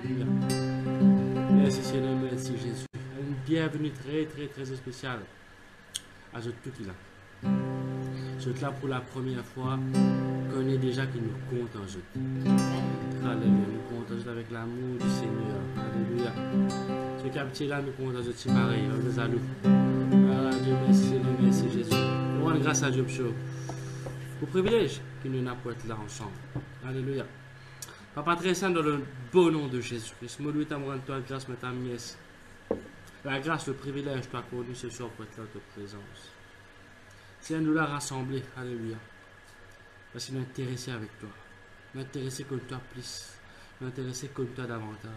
Alléluia. Merci Seigneur, merci Jésus. Une bienvenue très spéciale à ce tout qui là. Ce là pour la première fois, connaît déjà qu'il nous compte en jeu. Alléluia, nous compte en jeu avec l'amour du Seigneur. Alléluia. Ce quartier là nous compte en jeu, c'est pareil, on les alloue. Ah Dieu, merci Seigneur, merci Jésus. Nous rendons grâce à Dieu pour le privilège qu'il nous a pour être là ensemble. Alléluia. Papa très saint, dans le beau nom de Jésus-Christ, moi, lui, t'aimerais toi grâce, mais ta miesse. La grâce, le privilège, toi, connu ce soir pour être là en ta présence. Seigneur, nous l'a rassemblé. Alléluia. Parce qu'il est intéressé avec toi. Il est intéressé comme toi plus. Il est intéressé comme toi davantage.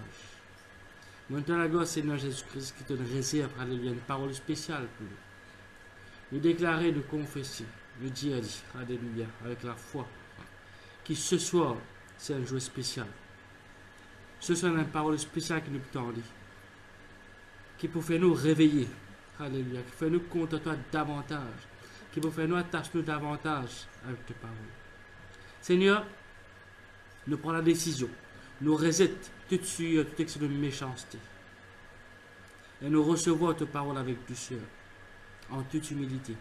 Maintenant, la grâce, Seigneur Jésus-Christ, qui te réserve, alléluia, une parole spéciale pour nous. Nous déclarer, nous confesser, nous dire, alléluia, avec la foi, qui ce soir, c'est un jour spécial. Ce soir, une parole spéciale qui nous tendit, qui peut faire nous réveiller, alléluia, qui fait nous compter toi davantage, qui peut faire nous attacher nous davantage avec tes paroles. Seigneur, nous prenons la décision, nous reset tout de suite tout excès de méchanceté, et nous recevons tes paroles avec douceur, en toute humilité.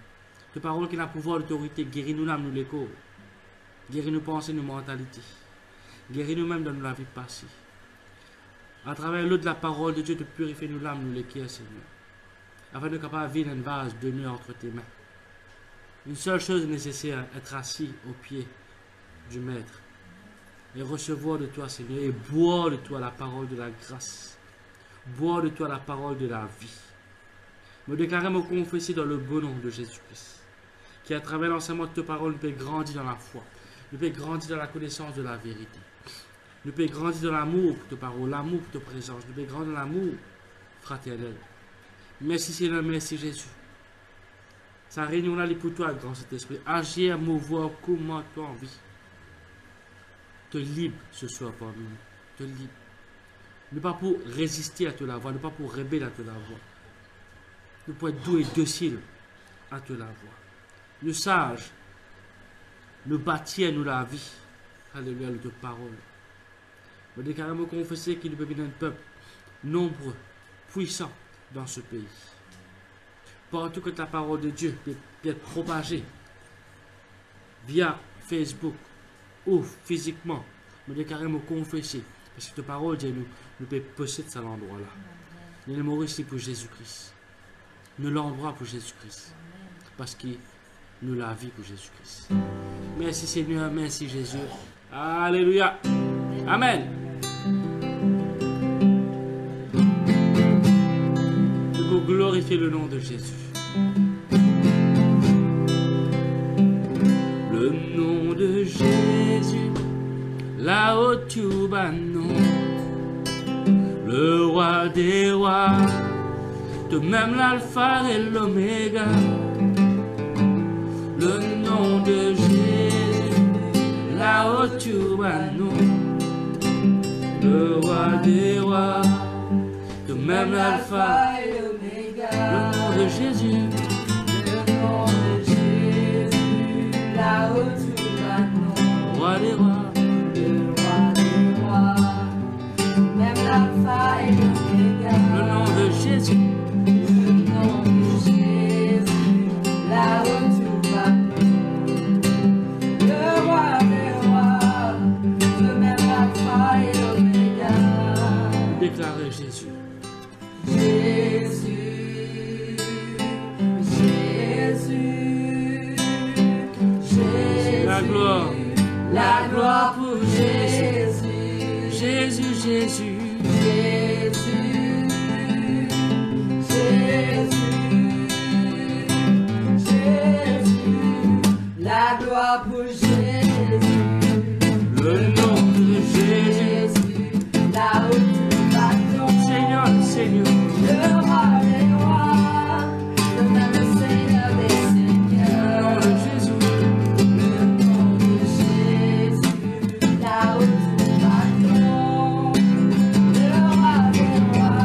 Tes paroles qui ont le pouvoir d'autorité, guéris-nous l'âme, nous les corps, guéris-nous pensées, nos mentalités. Guéris nous-mêmes dans la vie passée. À travers l'eau de la parole de Dieu, te purifier nous l'âme, nous les cœurs, Seigneur. Afin de capables vivre une vase de nuit entre tes mains. Une seule chose est nécessaire, être assis au pied du Maître. Et recevoir de toi, Seigneur, et boire de toi la parole de la grâce. Boire de toi la parole de la vie. Me déclarer, me confesser dans le beau nom de Jésus-Christ. Qui à travers l'enseignement de tes paroles, nous peut grandir dans la foi. Nous peut grandir dans la connaissance de la vérité. Nous pouvons grandir dans l'amour pour tes paroles, l'amour pour ta présence. Nous pouvons grandir dans l'amour fraternel. Merci Seigneur, merci Jésus. Sa réunion là, pour toi, grand Saint-Esprit. Agir, mouvoir, comment toi en vie. Te libre ce soir parmi nous. Te libre. Ne pas pour résister à te la voix, ne pas pour rébeller à te la voix. Nous pouvons être doux et dociles à te la voix. Nous sages, nous bâtir nous la vie. Alléluia, de tes paroles. Je déclare me confesser qu'il peut venir un peuple nombreux, puissant dans ce pays. Partout que la parole de Dieu peut être propagée via Facebook ou physiquement, je déclare me confesser. Parce que ta parole dit nous pouvons posséder cet endroit-là. Nous sommes morts ici pour Jésus-Christ. Nous l'endroit pour Jésus-Christ. Parce que nous la vie pour Jésus-Christ. Merci Seigneur, merci Jésus. Alléluia. Amen. Pour glorifier le nom de Jésus. Le nom de Jésus, la haute non. Le roi des rois, de même l'alpha et l'oméga. Le nom de Jésus, la haute non. Le roi des rois, de même l'alpha et l'oméga. Le nom de Jésus, le nom de Jésus, la haute non. Roi des rois, le roi des rois, même l'alpha et l'oméga. Le nom de Jésus, le nom de Jésus, la haute non. Le roi des rois, même l'alpha et l'oméga. déclarez Jésus. Jésus, Jésus, Jésus, la gloire pour Jésus, Jésus, Jésus, Jésus, Jésus, Jésus, la gloire pour Jésus, le nom de Jésus, la haute bâton, Seigneur, Seigneur, le roi des rois, le même Seigneur des seigneurs. le nom de Jésus, Le nom de Jésus, la haute bâton, le roi des rois,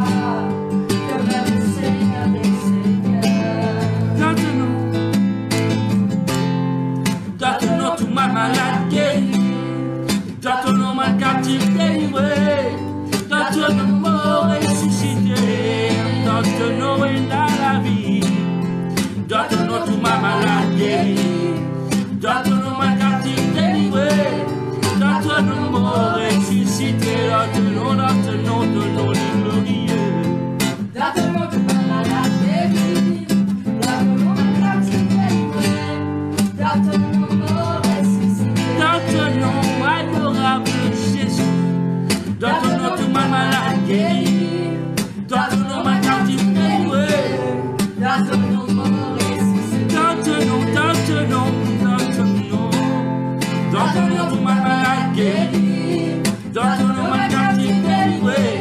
guéri. Dans ton nom, ma captive est louée. Dans ton nom, mon ressuscité. Dans ton nom, dans ton nom, dans ton nom. Dans ton nom, tout ma malade guéri. Dans ton nom, ma captive est louée.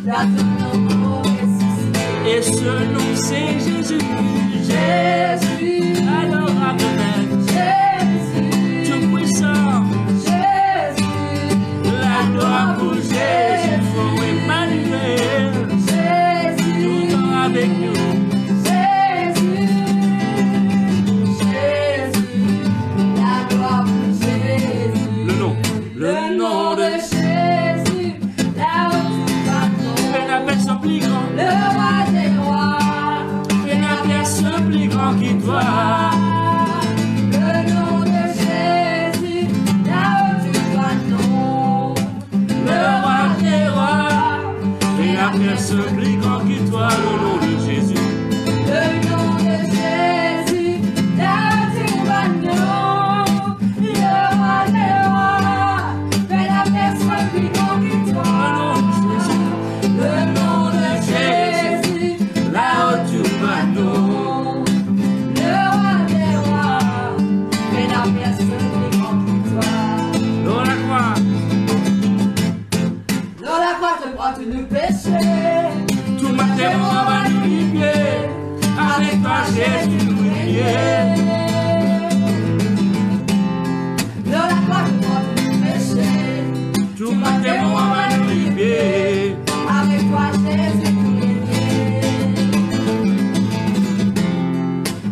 Dans ton nom, mon ressuscité. Et ce nom, c'est Jésus. Jésus, Adorable Maître, Jésus, Dieu puissant. Jésus, La gloire pour Jésus, pour Emmanuel. Tout Jésus, le temps avec nous. Jésus, Jésus, la gloire pour Jésus. Le nom de Jésus, là où tu vas tomber. Et la personne plus grande, Le roi des rois, et la personne plus grande qui doit. le nom de Jésus, là où tu vas tomber. Le roi des rois, et la personne plus grande qui doit. Le nom de Jésus. Le nom de Jésus, là où tu vas tomber. Le roi des rois, mais la personne plus grande que toi. Le nom de Jésus, Là où tu vas nous. le roi des rois, mais la personne plus grande que toi. Dans la croix, Dans la croix, tu prends tous nos péchés. tout matin on va nous libérer. Avec toi Jésus nous libérer. Dans la croix, tu prends tous nos péchés. Tout matin on va nous libérer. Avec toi, Jésus, nous régner.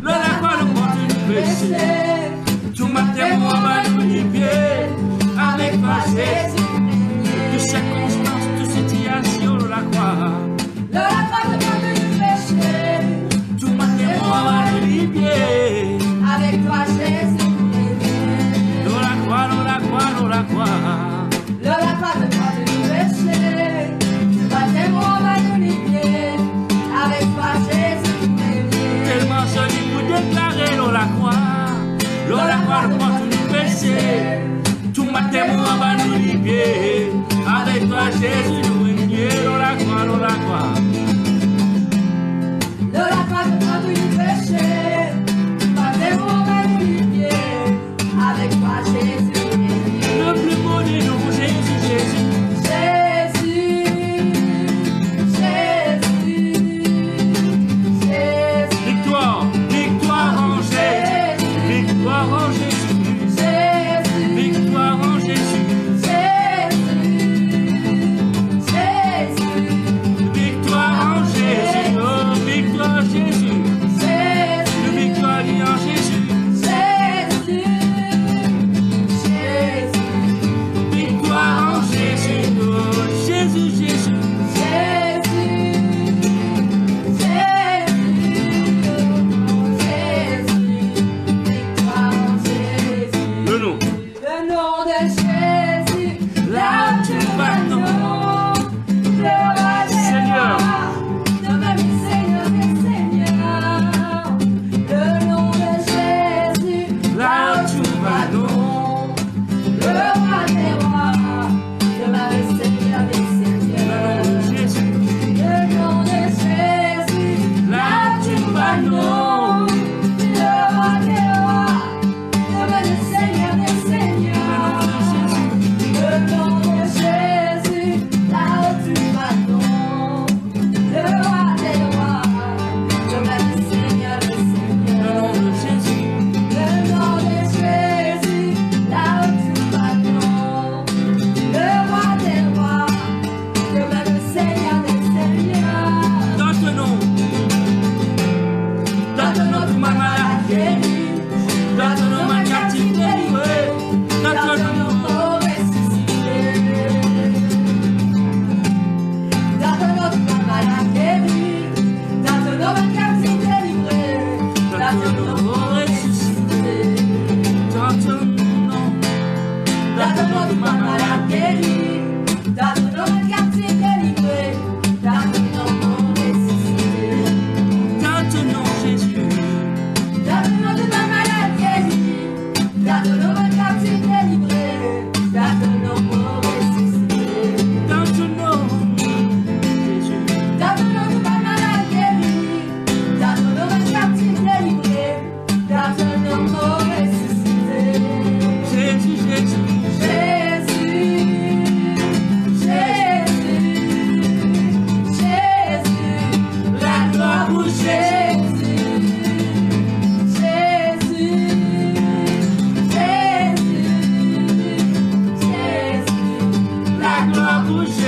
Dans la croix nous porte nous péché. Tout matin on va nous libérer. Avec toi Jésus. De circonstances, de situations de la croix. Dans la croix, tu prends tous nos péchés. Tout matin on va nous libérer. Avec toi, Jésus, nous régner. Dans la croix, dans la croix, dans la croix. Dans la croix, tu prends tous nos péchés. Tu vas tellement on va nous libérer. Avec toi, Jésus, nous régner. Tellement solide pour déclarer dans la croix. Dans la croix, nous porte nous péché. Tout matin on va nous libérer. Avec toi Jésus nous régner. Dans la croix, dans la croix. Dans la croix, tu prends tous nos péchés. Tu vas tellement on va nous libérer. Avec toi, Jésus, nous régner. Le plus beau des noms, Jésus, Jésus. Jésus, Jésus, Jésus, Victoire, victoire en Jésus. Victoire en Jésus. Jésus, Victoire en Jésus. Jésus,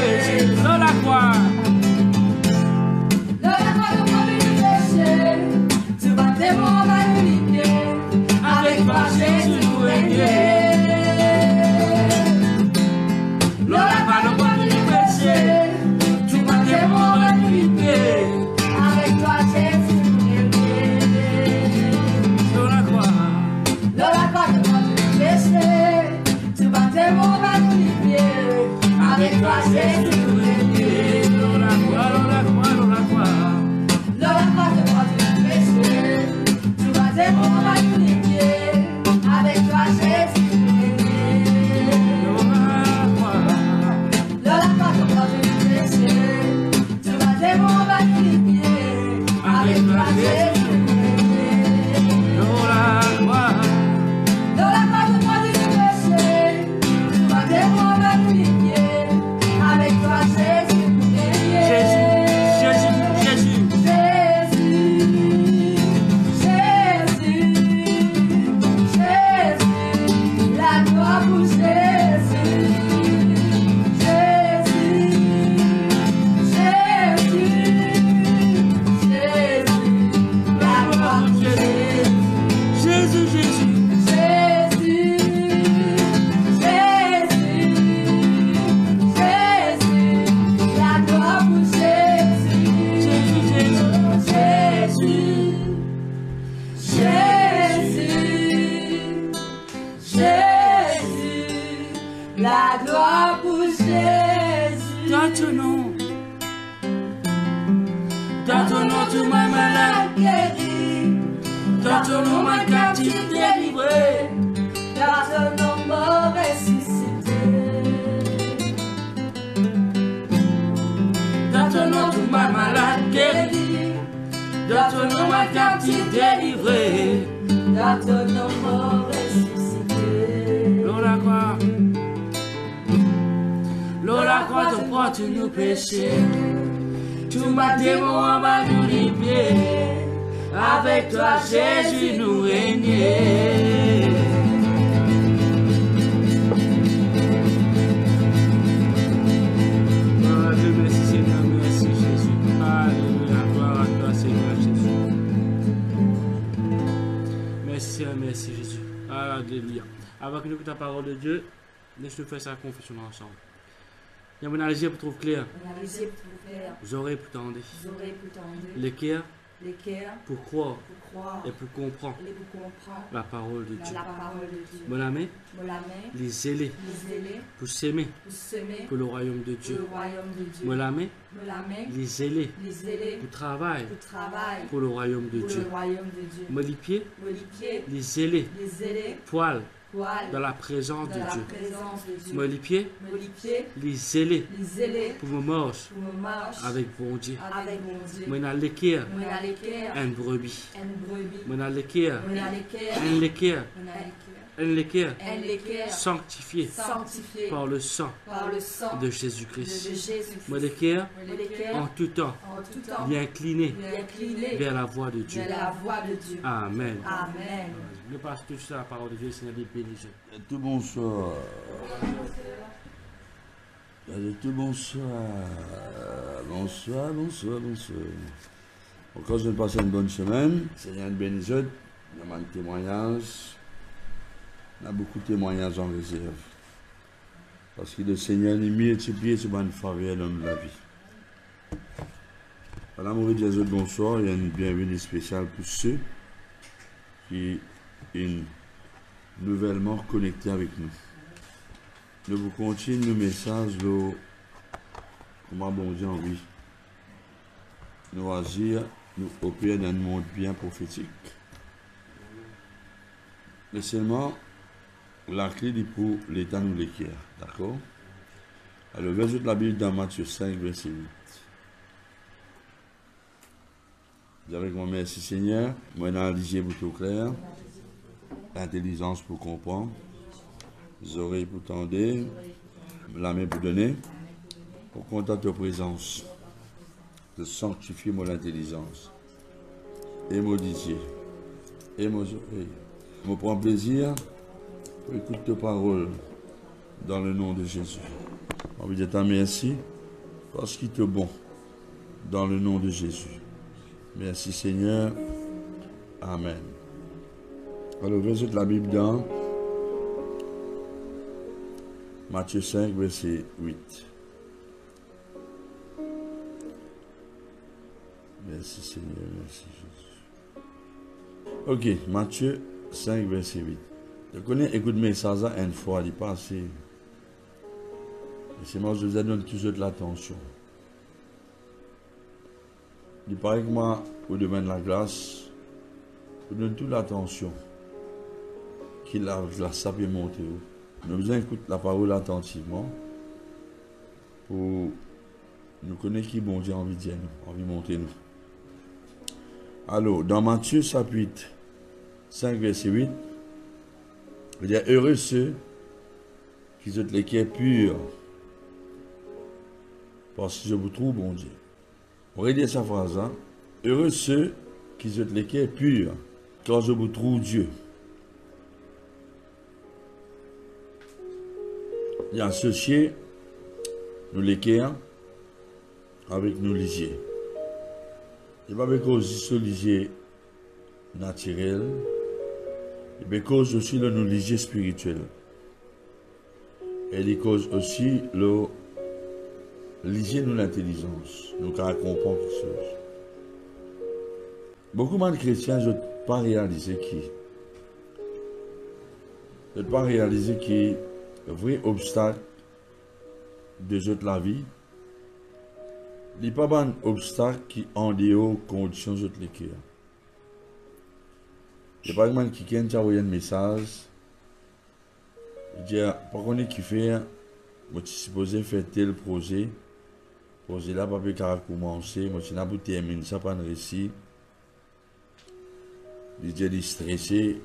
Jésus, dans la croix. Dans la croix de moi du péché, tu battais mon vanité. Avec toi, Jésus, nous régnais. Dans la croix de moi du péché, tu battais mon vanité. Avec toi, Jésus, nous régnais. Dans la croix. Dans la croix de moi du péché, tu battais mon vanité. Avec toi, Jésus, nous régnais. Dans la croix, dans la croix, dans la croix. Dans la croix de moi du péché, tu battais mon vanité. Avec toi, Jésus, nous régnais. Dans la croix. Dans la croix de moi du péché, tu battais mon vanité. Avec toi, Jésus, nous régnais. Dans la croix. Dans la croix de moi du péché, tu battais mon vanité. Avec toi, Jésus, nous régnais. Jésus, Jésus, Jésus, Jésus, la gloire pour Jésus. Jésus, la gloire pour Jésus. Jésus, Jésus. La gloire pour Jésus. La gloire pour Jésus. Dans ton nom. Dans ton nom, tu m'as malade. Guéri. Dans ton nom, ma captive délivrée. Dans ton nom, mort ressuscité. Dans ton nom, tu m'as malade guéri. Dans ton nom, ma captive délivrée. Dans ton nom, mort ressuscité. L'eau la croix. L'eau la croix, ton croix, tu nous péchés. Tu m'as démon en bas nous libérer. Avec toi, Jésus, nous régner. Oh Dieu, merci Seigneur, merci Jésus. Alléluia, gloire à toi Seigneur Jésus. Merci Seigneur, merci Jésus. Alléluia. Avant que nous écoutons la parole de Dieu, laisse-nous faire sa confession ensemble. Il y a mon algé pour trouver clair. J'aurais pu tendre. Le cœur pour croire et pour comprendre la parole de Dieu. Mon ami, les zélés pour s'aimer pour le royaume de Dieu. Mon ami, les zélés pour travailler pour le royaume de Dieu. Mon pied, les zélés poils dans la présence de Dieu. Moi, les pieds, les zélés pour me marcher avec bon Dieu. Moi, dans le cœur, un brebis. Moi, dans le cœur, un cœur sanctifié par le sang de Jésus-Christ. Moi, le cœur, en tout temps, bien incliné vers la voix de Dieu. Amen. Nous passons tout ça à la parole de Dieu, Seigneur, des bénédictions. Tout bonsoir. Tout bonsoir. Bonsoir. Encore, je vais passer une bonne semaine. Seigneur, une bénédiction. Il y a un témoignage. On a beaucoup de témoignages en réserve. Parce que le Seigneur est multiplié sur une faveur dans la vie. À l'amour de Jésus, bonsoir. Il y a une bienvenue spéciale pour ceux qui sont nouvellement connectés avec nous. Nous vous continuons nos messages, comment bon Dieu en vie. Nous agir, nous opérer dans un monde bien prophétique. Mais seulement, la clé est pour l'état nous l'équerre. D'accord? Alors, le verset de la Bible dans Matthieu 5, verset 8. Vous avez mon merci Seigneur. Moi, dans l'isier pour tout clair. L'intelligence pour comprendre. Les oreilles pour tendre. La main pour donner. Pour compter ta présence. De sanctifier mon intelligence. Et mon disier. Et mon oreille. Je prends plaisir pour écouter tes paroles dans le nom de Jésus. Envie de te merci parce qu'il est bon. Dans le nom de Jésus. Merci Seigneur. Amen. Alors, verset de la Bible dans Matthieu 5, verset 8. Merci Seigneur, merci Jésus. Ok, Matthieu 5, verset 8. Je connais, écoute-moi ça une fois, il passe. Et c'est moi, je vous donne toujours de l'attention. Il paraît que moi, au domaine de la glace, je donne toute l'attention qu'il a la glace, ça peut monter. Nous besoin d'écouter la parole attentivement pour nous connaître qui bon Dieu a envie de dire nous, envie de monter nous. Alors, dans Matthieu chapitre 5, verset 8, il dit heureux ceux qui ont les cœurs purs, parce que je vous trouve bon Dieu. On va dire sa phrase, hein? Heureux ceux qui ont les cœurs purs, car je vous trouve Dieu. Il y a associé nous les cœurs avec nos lisiers. Il va avec aussi lisier naturel, et bien cause aussi le nous lisier spirituel. Et il cause aussi le lisier nous l'intelligence, nous quand on comprend quelque chose. Beaucoup de chrétiens ne peuvent pas réaliser ne pas réaliser que le vrai obstacle de la vie, il n'y a pas un obstacle qui en dehors conditions de l'écrire. Il y a pas de qui vient envoyer un message, il dit, par contre, qui fait, je suis supposé faire tel projet là, pas peut commencer, je suis pour terminer ça par un récit. Il dit, stressé,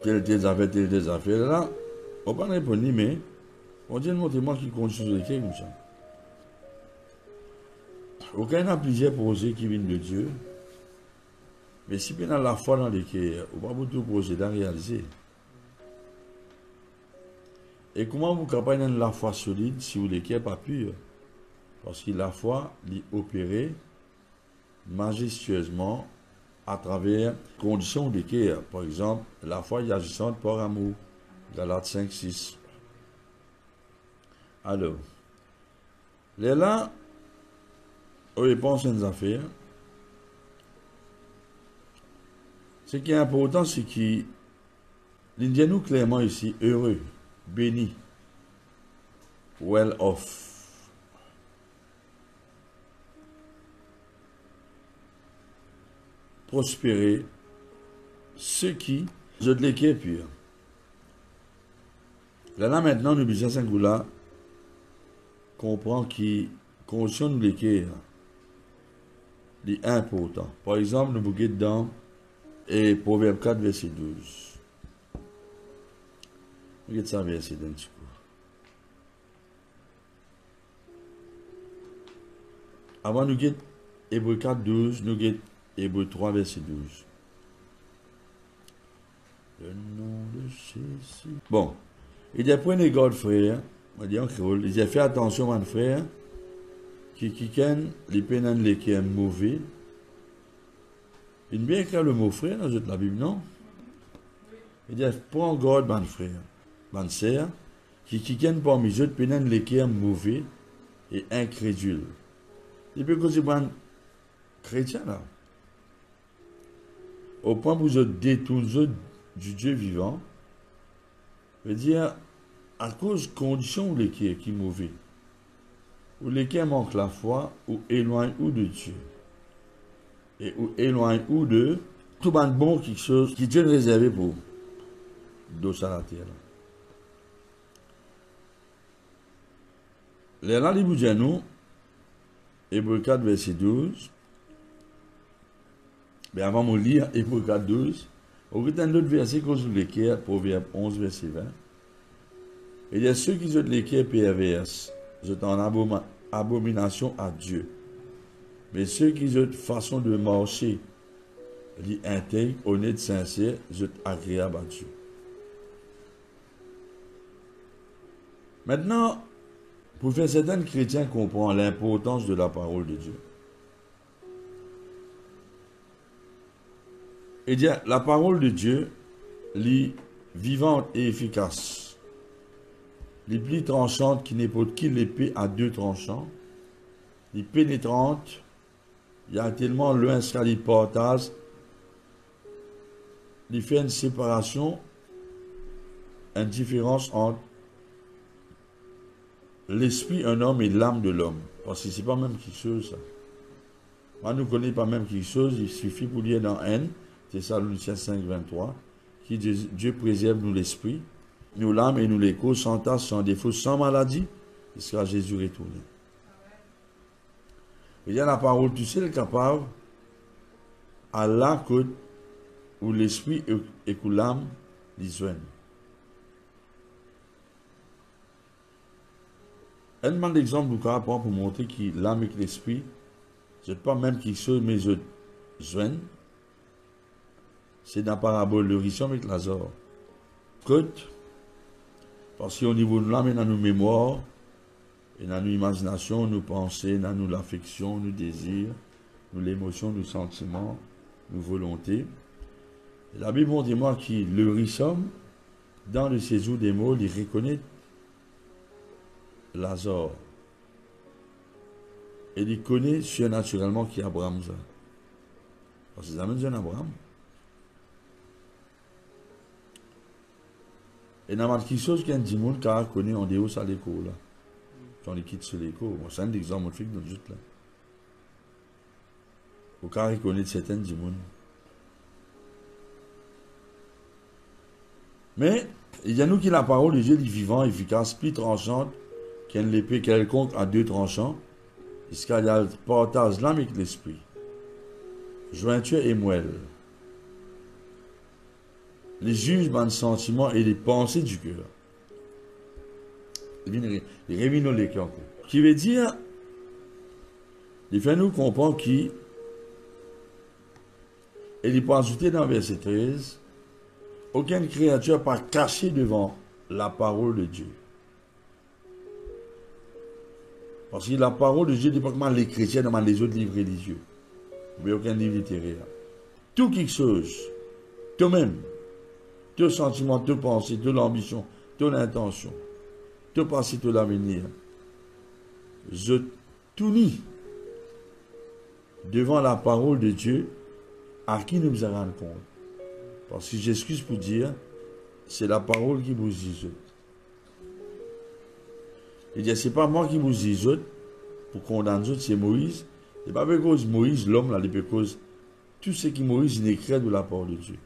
telle affaire, là, on ne peut pas répondre, mais on dit, montrez-moi qui continue sur l'écrire comme ça. Aucun a plusieurs projets qui viennent de Dieu. Mais si bien la foi dans l'écrire, on va beaucoup de projets à réaliser. Et comment vous capable de la foi solide si vous l'écrivez pas pur? Parce que la foi l'est opérée majestueusement à travers conditions d'écrire. Par exemple, la foi est agissante par amour. Galates 5, 6. Alors, là, on réponse à une affaire. Ce qui est important, c'est qu'il dit nous clairement ici, heureux, béni, well off. Prospérer, ceux qui ont de l'équerre pur. Là maintenant, nous besoin de là comprend qui conditionne l'équerre. C'est important. Par exemple, nous bouquets dans et Proverbe 4, verset 12. Regardez ça, verset d'un petit coup. Avant, nous guettons Hébreu 4, 12, nous guettons Hébreu 3, verset 12. Le nom de Jésus. Bon, il dit prenez garde, frère. On dit en créole, il dit fais attention, mon frère, qui ken les peines les qui est mauvais. Il bien écrire le mot frère dans la Bible, non? Il dit prends garde, mon frère, mon sœur, qui ken parmi eux peines les qui est mauvais et incrédule. Il peut causer bon chrétien là. Au point où vous détournez du Dieu vivant, veut dire à cause de conditions où l'équerre qui est mauvais, où l'équerre manque la foi, ou éloigne ou de Dieu, et ou éloigne ou de tout le bon quelque chose qui Dieu réservé pour dos à la terre. Les là, les bouges nous, Hébreu 4, verset 12. Mais avant de lire Hébreu 4, 12, on retient un autre verset qu'on joue l'équerre, Proverbe 11, verset 20. Il y a ceux qui ont l'équerre perverse, sont en abomination à Dieu. Mais ceux qui ont façon de marcher, intègre, honnête, sincère, sont agréables à Dieu. Maintenant, Pour faire certains chrétiens comprennent l'importance de la parole de Dieu. Et dire, la parole de Dieu, est vivante et efficace, les plus tranchante qui n'épaule qui l'épée à deux tranchants, les pénétrantes, il y a tellement loin ce qu'il partage, il fait une séparation, une différence entre l'esprit d'un homme et l'âme de l'homme. Parce que ce n'est pas même quelque chose, ça. Moi, nous ne connaissons pas même quelque chose, il suffit pour lire dans N, Thessaloniciens 5, 23, qui dit Dieu préserve nous l'esprit, nous l'âme et nous les causes sans tâche, sans défaut, sans maladie, jusqu'à Jésus retourné. Il y a la parole, tu sais, le capable, à la côte où l'esprit et où l'âme les joignent. Un demande d'exemple pour montrer que l'âme et l'esprit, ce n'est pas même quelque chose, mais je joignent. C'est dans la parabole de Richon avec Lazare. Côte, parce qu'au niveau de l'âme, il y a nos mémoires, et dans nos imaginations, nos pensées, dans nos affections, nos désirs, nos émotions, nos sentiments, nos volontés. Et la Bible montre moi que le Richon, dans le séjour des mots, il reconnaît Lazare. Et il connaît surnaturellement qui est Abraham. Parce que c'est un jeune Abraham. Et dans quelque chose qu'il y a des gens qui connaissent en dehors à l'école. Quand ils quittent sur l'école. C'est un exemple que nous juste là. Au cas où ils connaissent certains gens. Mais il y a nous qui la parole de Dieu est vivant, efficace, plus tranchante, qu'une épée quelconque à deux tranchants, jusqu'à la partage l'âme avec l'esprit. Jointure et moelle. Les jugements de sentiments et les pensées du cœur. Les révinons les cœurs. Qui veut dire, il fait nous comprendre qui, et il peut ajouter dans verset 13, aucune créature pas cachée devant la parole de Dieu. Parce que la parole de Dieu n'est pas comme les chrétiens dans les autres livres religieux. Mais aucun livre littéraire. Tout quelque chose, toi-même, tes sentiments, tes pensées, tes ambitions, ton intention, tes passé, ton l'avenir, je t'unis devant la parole de Dieu à qui nous allons rendre compte. Parce que j'excuse pour dire, c'est la parole qui vous dit. Il dit, c'est pas moi qui vous dis pour condamner, c'est Moïse. Et pas parce que Moïse, l'homme, là, c'est cause tout ce qui Moïse il écrit de la parole de Dieu.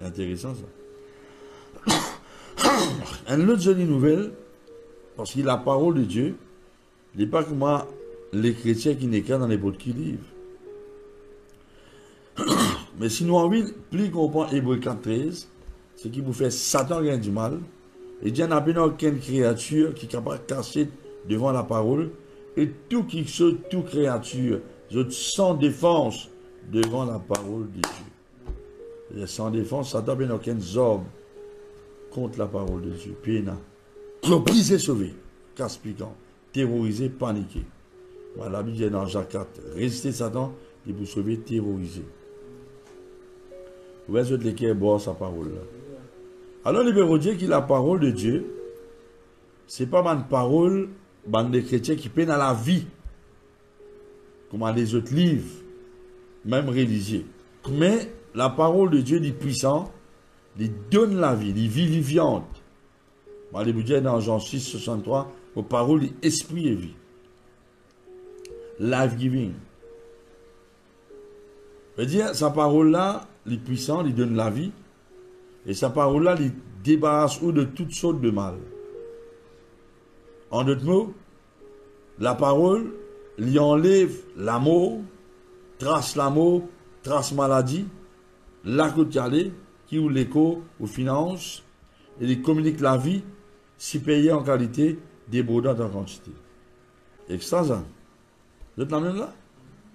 Intéressant ça. Une autre jolie nouvelle, parce que la parole de Dieu, il n'est pas comme les chrétiens qui n'écrivent dans les potes qui livrent. Mais si nous envie, plus qu'on comprend Hébreux 4.13, ce qui vous fait Satan gagne du mal, et Dieu n'a pas aucune créature qui est capable de casser devant la parole, et tout qui se, toute créature, sans défense devant la parole de Dieu. Et sans défense, Satan n'a aucun zorbe contre la parole de Dieu. Puis il a brisé, sauvé, casse piquant, terrorisé, paniqué. La Bible dit dans Jacques 4, résister Satan, il vous sauver, terroriser. Vous voyez les qui boire sa parole là. Alors, les veut dire que la parole de Dieu, ce n'est pas une parole, des chrétiens qui peinent à la vie, comme les autres livres, même religieux. Mais la parole de Dieu est puissante, il donne la vie, il est vivifiante. Les veut dire dans Jean 6, 63, vos paroles, esprit et vie. Life-giving. Veut dire, sa parole-là, il est puissant, il donne la vie. Et sa parole-là, il débarrasse ou de toutes sortes de mal. En d'autres mots, la parole, il enlève l'amour, trace l'amour, trace maladie, la côte qui ou l'écho aux finances, et il communique la vie, si payé en qualité, débordant en quantité. Extra. Vous êtes la même là?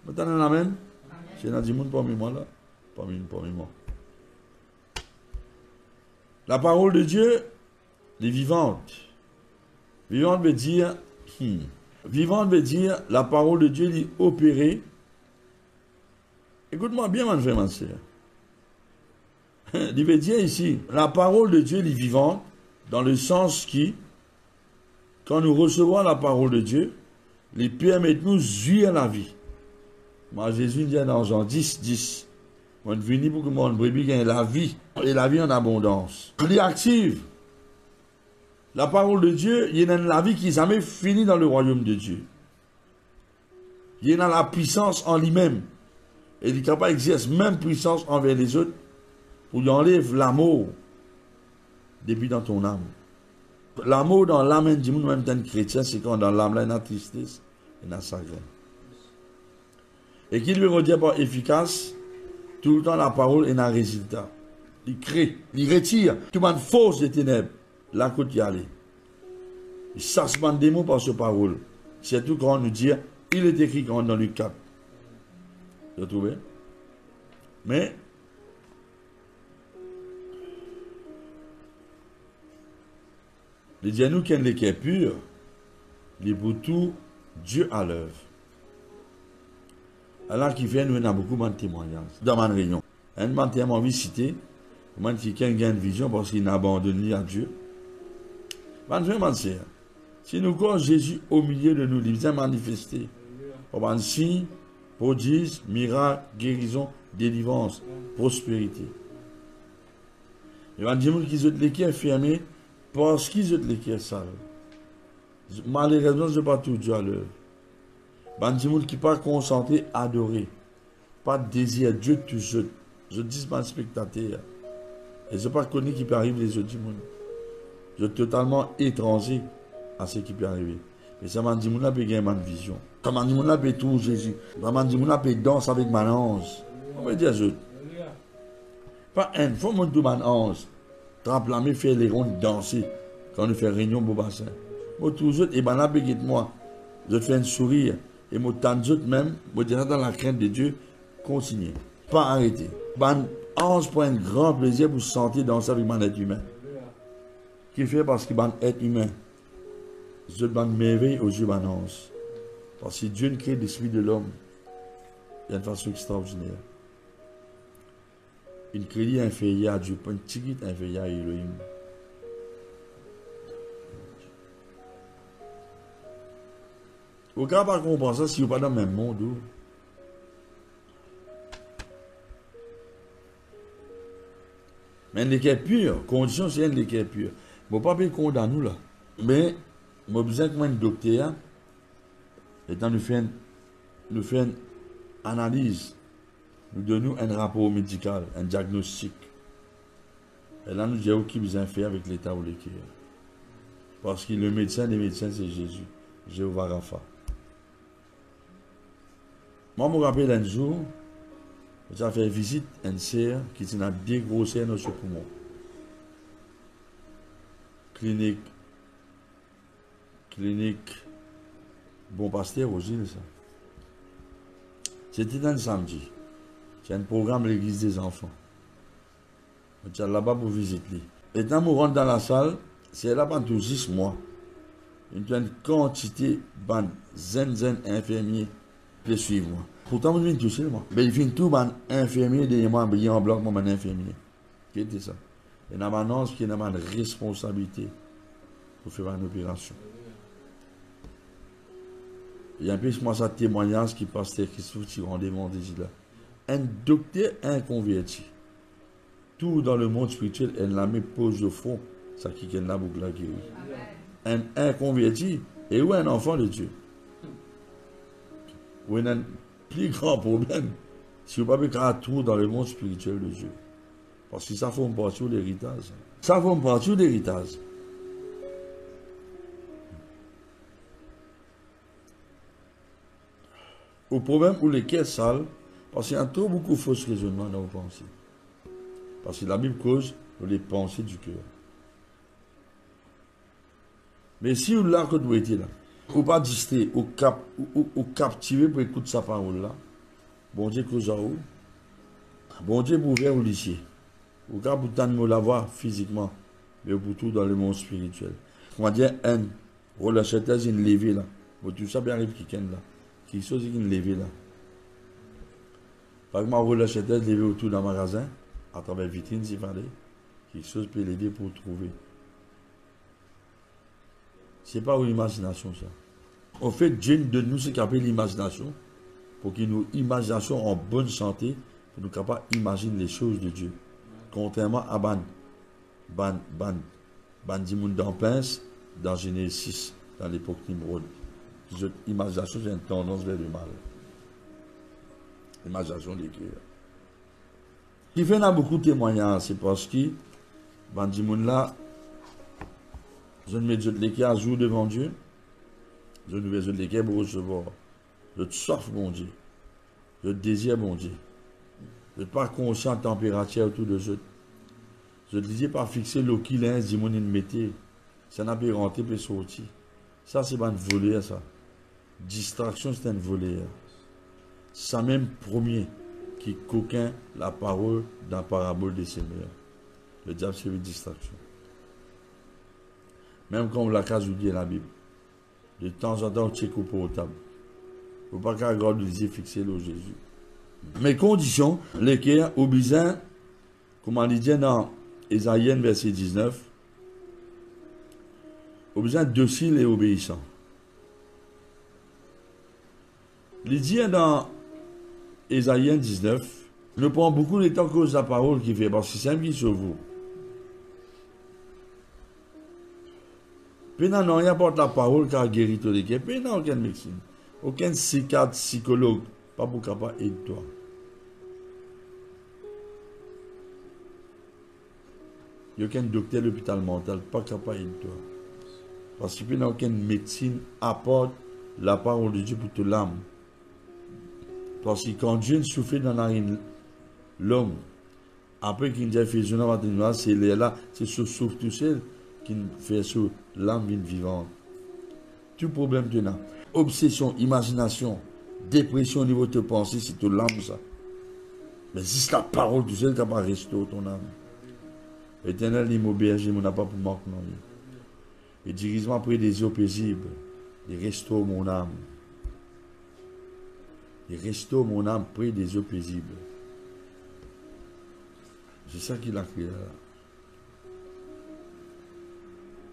Vous êtes la même? C'est dans du monde parmi moi là? Parmi moi. La parole de Dieu est vivante. Vivante veut dire, vivante veut dire la parole de Dieu est opérée. Écoute-moi bien, mon frère, ma soeur. Il veut dire ici, la parole de Dieu est vivante, dans le sens qui, quand nous recevons la parole de Dieu, il permet de nous jouir la vie. Moi, Jésus dit dans Jean 10, 10, on est venu pour que mon brebis gagne la vie, et la vie en abondance. Il est active. La parole de Dieu, il y a dans la vie qui n'est jamais finie dans le royaume de Dieu. Il y a dans la puissance en lui-même. Et il est capable d'exercer même puissance envers les autres pour lui enlever l'amour depuis dans ton âme. L'amour dans l'âme du monde, même d'un chrétien, c'est quand dans l'âme, là, il y a la tristesse et la chagrin. Et qu'il lui redit par efficace, tout le temps la parole est un résultat. Il crée, il retire tout le monde force des ténèbres. Là, côté y aller. Il chasse des démons par ce parole. C'est tout quand on nous dit, il est écrit quand dans Luc 4. Vous trouvez? Mais, il dit à nous qu'il est pur, il est pour tout Dieu à l'œuvre. Alors qu'il vient, nous avons beaucoup de témoignages dans ma réunion. Un de témoignage cité, comment quelqu'un gagne une vision parce qu'il n'a abandonné à Dieu. Si nous croyons Jésus au milieu de nous, il vient manifester. Comme un signe, prodige, miracle, guérison, délivrance, prospérité. Il va dire qu'ils ont les cœurs fermés parce qu'ils ont les cœurs sales. Malheureusement, je ne pas tout Dieu à l'heure. Il va dire qui pas concentré, adoré. Pas de désir, Dieu tout jeune. Je dis pas spectateur. Et je ne pas connu qui peut arriver les autres du monde. Je suis totalement étranger à ce qui peut arriver. Et ça m'a dit, mon peut gagner ma vision. Ça m'a dit, mon peut tout Jésus. Ça m'a dit, mon peut danser avec ma ange. On va dire, je. Pas un, faut mon tout ma ange. Trempler, faire les rondes, danser. Quand on fait réunion au bassin. Moi, toujours, et ben là, moi. Je fais un sourire. Et moi, tant d'autres même, moi, déjà dans la crainte de Dieu, continuer. Pas arrêter. Ben, ange prend un grand plaisir pour se sentir danser avec mon être humain. Qui fait parce qu'il va être humain. Je vais merveille aux yeux de l'ange. Parce que Dieu crée l'esprit de l'homme d'une façon extraordinaire. Une crédit inférieure à Dieu, pas une petite inférieure à Elohim. Au cas par comprendre ça, si vous n'êtes pas dans le même monde. Mais un équerre pur, condition c'est un équerre pur. Je ne vais pas condamner nous là. Mais, je vais besoin que un docteur, étant nous fait une analyse, nous donnons un rapport médical, un diagnostic. Et là, nous disons qui besoin faire avec l'état ou l'équerre. Parce que le médecin des médecins, c'est Jésus, Jéhovah Rapha. Moi, je me rappelle un jour, j'ai fait visite à une sœur qui a dégrossé notre poumon. Clinique Bon Pasteur aussi, ça. C'était un samedi. C'est un programme de l'église des enfants. Je suis là-bas pour visiter. Et quand je rentre dans la salle, c'est là pendant 6 mois. Une quantité de zen infirmiers qui suivent moi. Pourtant, je viens toucher moi. Mais il finit tout, infirmier, derrière moi, il y a un bloc, mon infirmier. Qui était ça? Et dans ma annonce, qui a une responsabilité pour faire une opération. Il y a un peu moi ça témoignage qui passe Christophe qui rendait mon désir là. Un docteur inconverti. Tout dans le monde spirituel, elle l'a mis pose au fond, ça qui est là pour la guérir. Un inconverti et ou un enfant de Dieu. Ou un plus grand problème, si vous ne pouvez pas tout dans le monde spirituel de Dieu. Parce que ça forme partie de l'héritage. Ça forme partie de l'héritage. Au problème où les cœurs sales, parce qu'il y a trop beaucoup de faux raisonnements dans vos pensées. Parce que la Bible cause les pensées du cœur. Mais si vous là que vous êtes là, ou pas distrait, ou captivé pour écouter sa parole là, bon Dieu cause à vous, bon Dieu pour ouvrir au lycée, ou cas pour tant de la voir physiquement, mais pour tout dans le monde spirituel. On va dire un relâchait une levée là. Bon, tout ça bien arrive qui là. Quelque chose qui une levée là. Par exemple, relâchait levé autour d'un magasin, à travers la vitrine, s'il fallait. Quelque chose peut l'aider pour trouver. C'est pas une imagination ça. En fait, Dieu donne nous ce qu'on appelle l'imagination, pour que nos imaginations en bonne santé, pour nous capables d'imaginer les choses de Dieu. Contrairement à Dimoun d'Ampens, dans Genèse 6, dans l'époque Nimrod. L'imagination, c'est une tendance vers le mal. L'imagination des cœurs. Ce qui fait beaucoup de témoignages, c'est parce que Dimoun là, je ne mets pas les cœurs à jour devant Dieu. Je ne vais pas les cœurs pour recevoir. Je te soif, mon Dieu. Je te désire, mon Dieu. Je ne suis pas conscient de température autour de je. Je ne disais pas fixer l'eau qu'il a, dis mon mettait. Ça n'a pas rentré, puis sorti. Ça, c'est pas une volée, ça. Distraction, c'est une volée. Ça même premier qui coquin la parole dans la parabole des Seigneurs. Le diable, c'est une distraction. Même quand on l'a cas dit dans la Bible. De temps en temps, on check au portable. Il ne faut pas qu'à regarder les yeux fixés sur Jésus. Mes conditions, lesquelles, au besoin, comme on dit dans Ésaïe verset 19, au besoin docile et obéissant. Il dit dans Ésaïe 19, ne prend beaucoup de temps à cause de la parole qui fait, parce que c'est un qui sur vous. Puis non, il n'y a pas de la parole qui a guéri tout le monde. Puis non, aucune médecine. Aucun psychiatre, psychologue, pas pour capable d'aider toi. Il n'y a aucun docteur de l'hôpital mental, pas capable d'aider toi. Parce que puis non, aucune médecine apporte la parole de Dieu pour toute l'âme. Parce que quand Dieu souffle dans l'homme, après qu'il a fait une c'est là, c'est ce souffle tout seul qui fait sur l'âme vivante. Tout problème que tu as. Obsession, imagination, dépression au niveau de tes pensées, c'est toute l'âme ça. Mais si la parole tout seul qui va restaurer ton âme. Éternel, il m'a berger, mon n'a pas pour manquer. Et dirige-moi après des eaux paisibles. Et restaure mon âme. Et restaure mon âme près des eaux paisibles. C'est ça qu'il a créé là.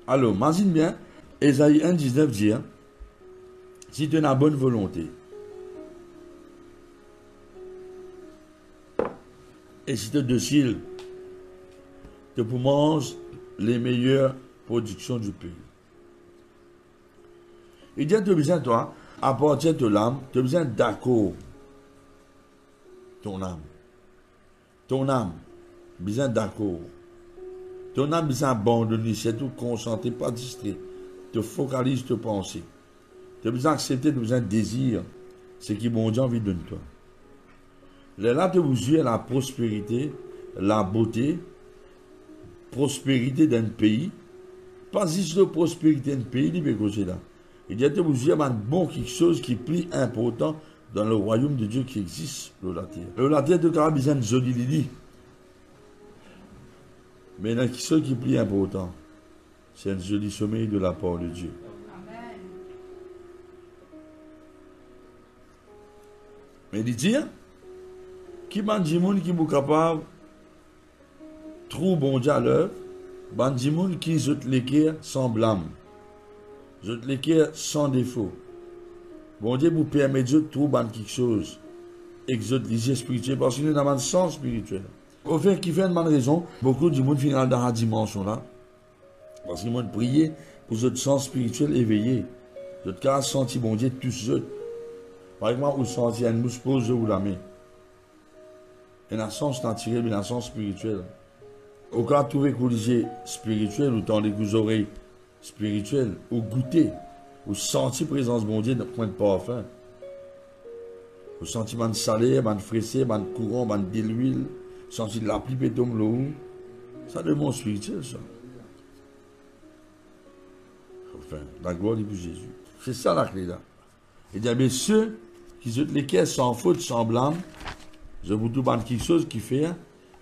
Alors, imagine bien, Ésaïe 1,19 dit, si tu as une bonne volonté, et si tu es docile, tu peux manger les meilleures productions du pays. Il dit, tu as besoin, toi, à partir de l'âme, tu as besoin d'accord. Ton âme. Ton âme, besoin d'accord. Ton âme besoin d'abandonner, c'est tout concentré, pas distrait. Te focalise tes pensées. Tu as besoin d'accepter, tu as besoin de désir. Ce qui bon Dieu a envie de toi. Là, tu as la prospérité, la beauté, prospérité d'un pays. Pas juste la prospérité d'un pays, il peut là. Il y a bon quelque chose qui est plus important dans le royaume de Dieu qui existe, la terre. La terre de Carabes, besoin de joli lili. Mais il y a quelque chose qui est plus important. C'est un joli sommeil de la part de Dieu. Amen. Mais il dit, qui m'a dit qui est capable de trouver bon Dieu à l'œuvre, m'a dit qui jette les cœurs sans blâme. Jette les cœurs sans défaut. Bon Dieu vous permet de trouver quelque chose. Exote les spirituels parce qu'il y a un sens spirituel. Au fait, qui fait une bonne raison, beaucoup du monde final dans la dimension là. Parce qu'ils m'ont prié pour votre sens spirituel éveillé. Votre cas senti bon Dieu tous ceux. Par exemple, vous sentez une mousse pose ou la main. Et un sens naturel, mais un sens spirituel. Au cas où trouver colliger spirituel, ou tendez vos oreilles spirituelles, ou goûter, ou sentir présence bon Dieu dans le point de parfum. Vous sentez man salé, man fraissé, man courant, man de l'huile, sentez de la pluie pétome l'eau. Ça demande spirituel, ça. Enfin, la gloire de Jésus. C'est ça la clé là. Et bien, mais ceux qui ont les cœurs sans faute, sans blâme, je vous demande quelque chose qui fait,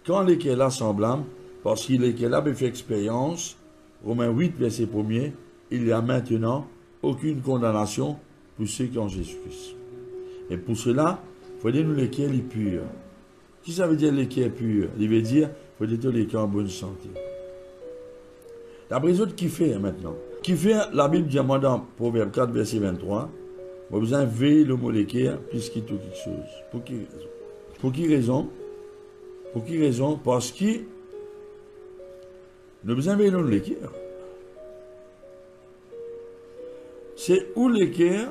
quand les cœurs là sans blâme, parce qu'il est là, il fait expérience, Romains 8, verset 1er, il y a maintenant aucune condamnation pour ceux qui ont Jésus-Christ. Et pour cela, il faut dire nous l'équerre est pur. Qui ça veut dire l'équerre pur? Il veut dire il faut dire l'équerre en bonne santé. D'après les autres, qui fait maintenant? Qui fait, la Bible dit dans Proverbe 4, verset 23, vous avez besoin de veiller le mot l'équerre plus qu'il tout quelque chose. Pour qui raison? Pour qui raison? Pour qui raison? Parce que nous avons besoin de veiller le l'équerre. C'est où l'équerre?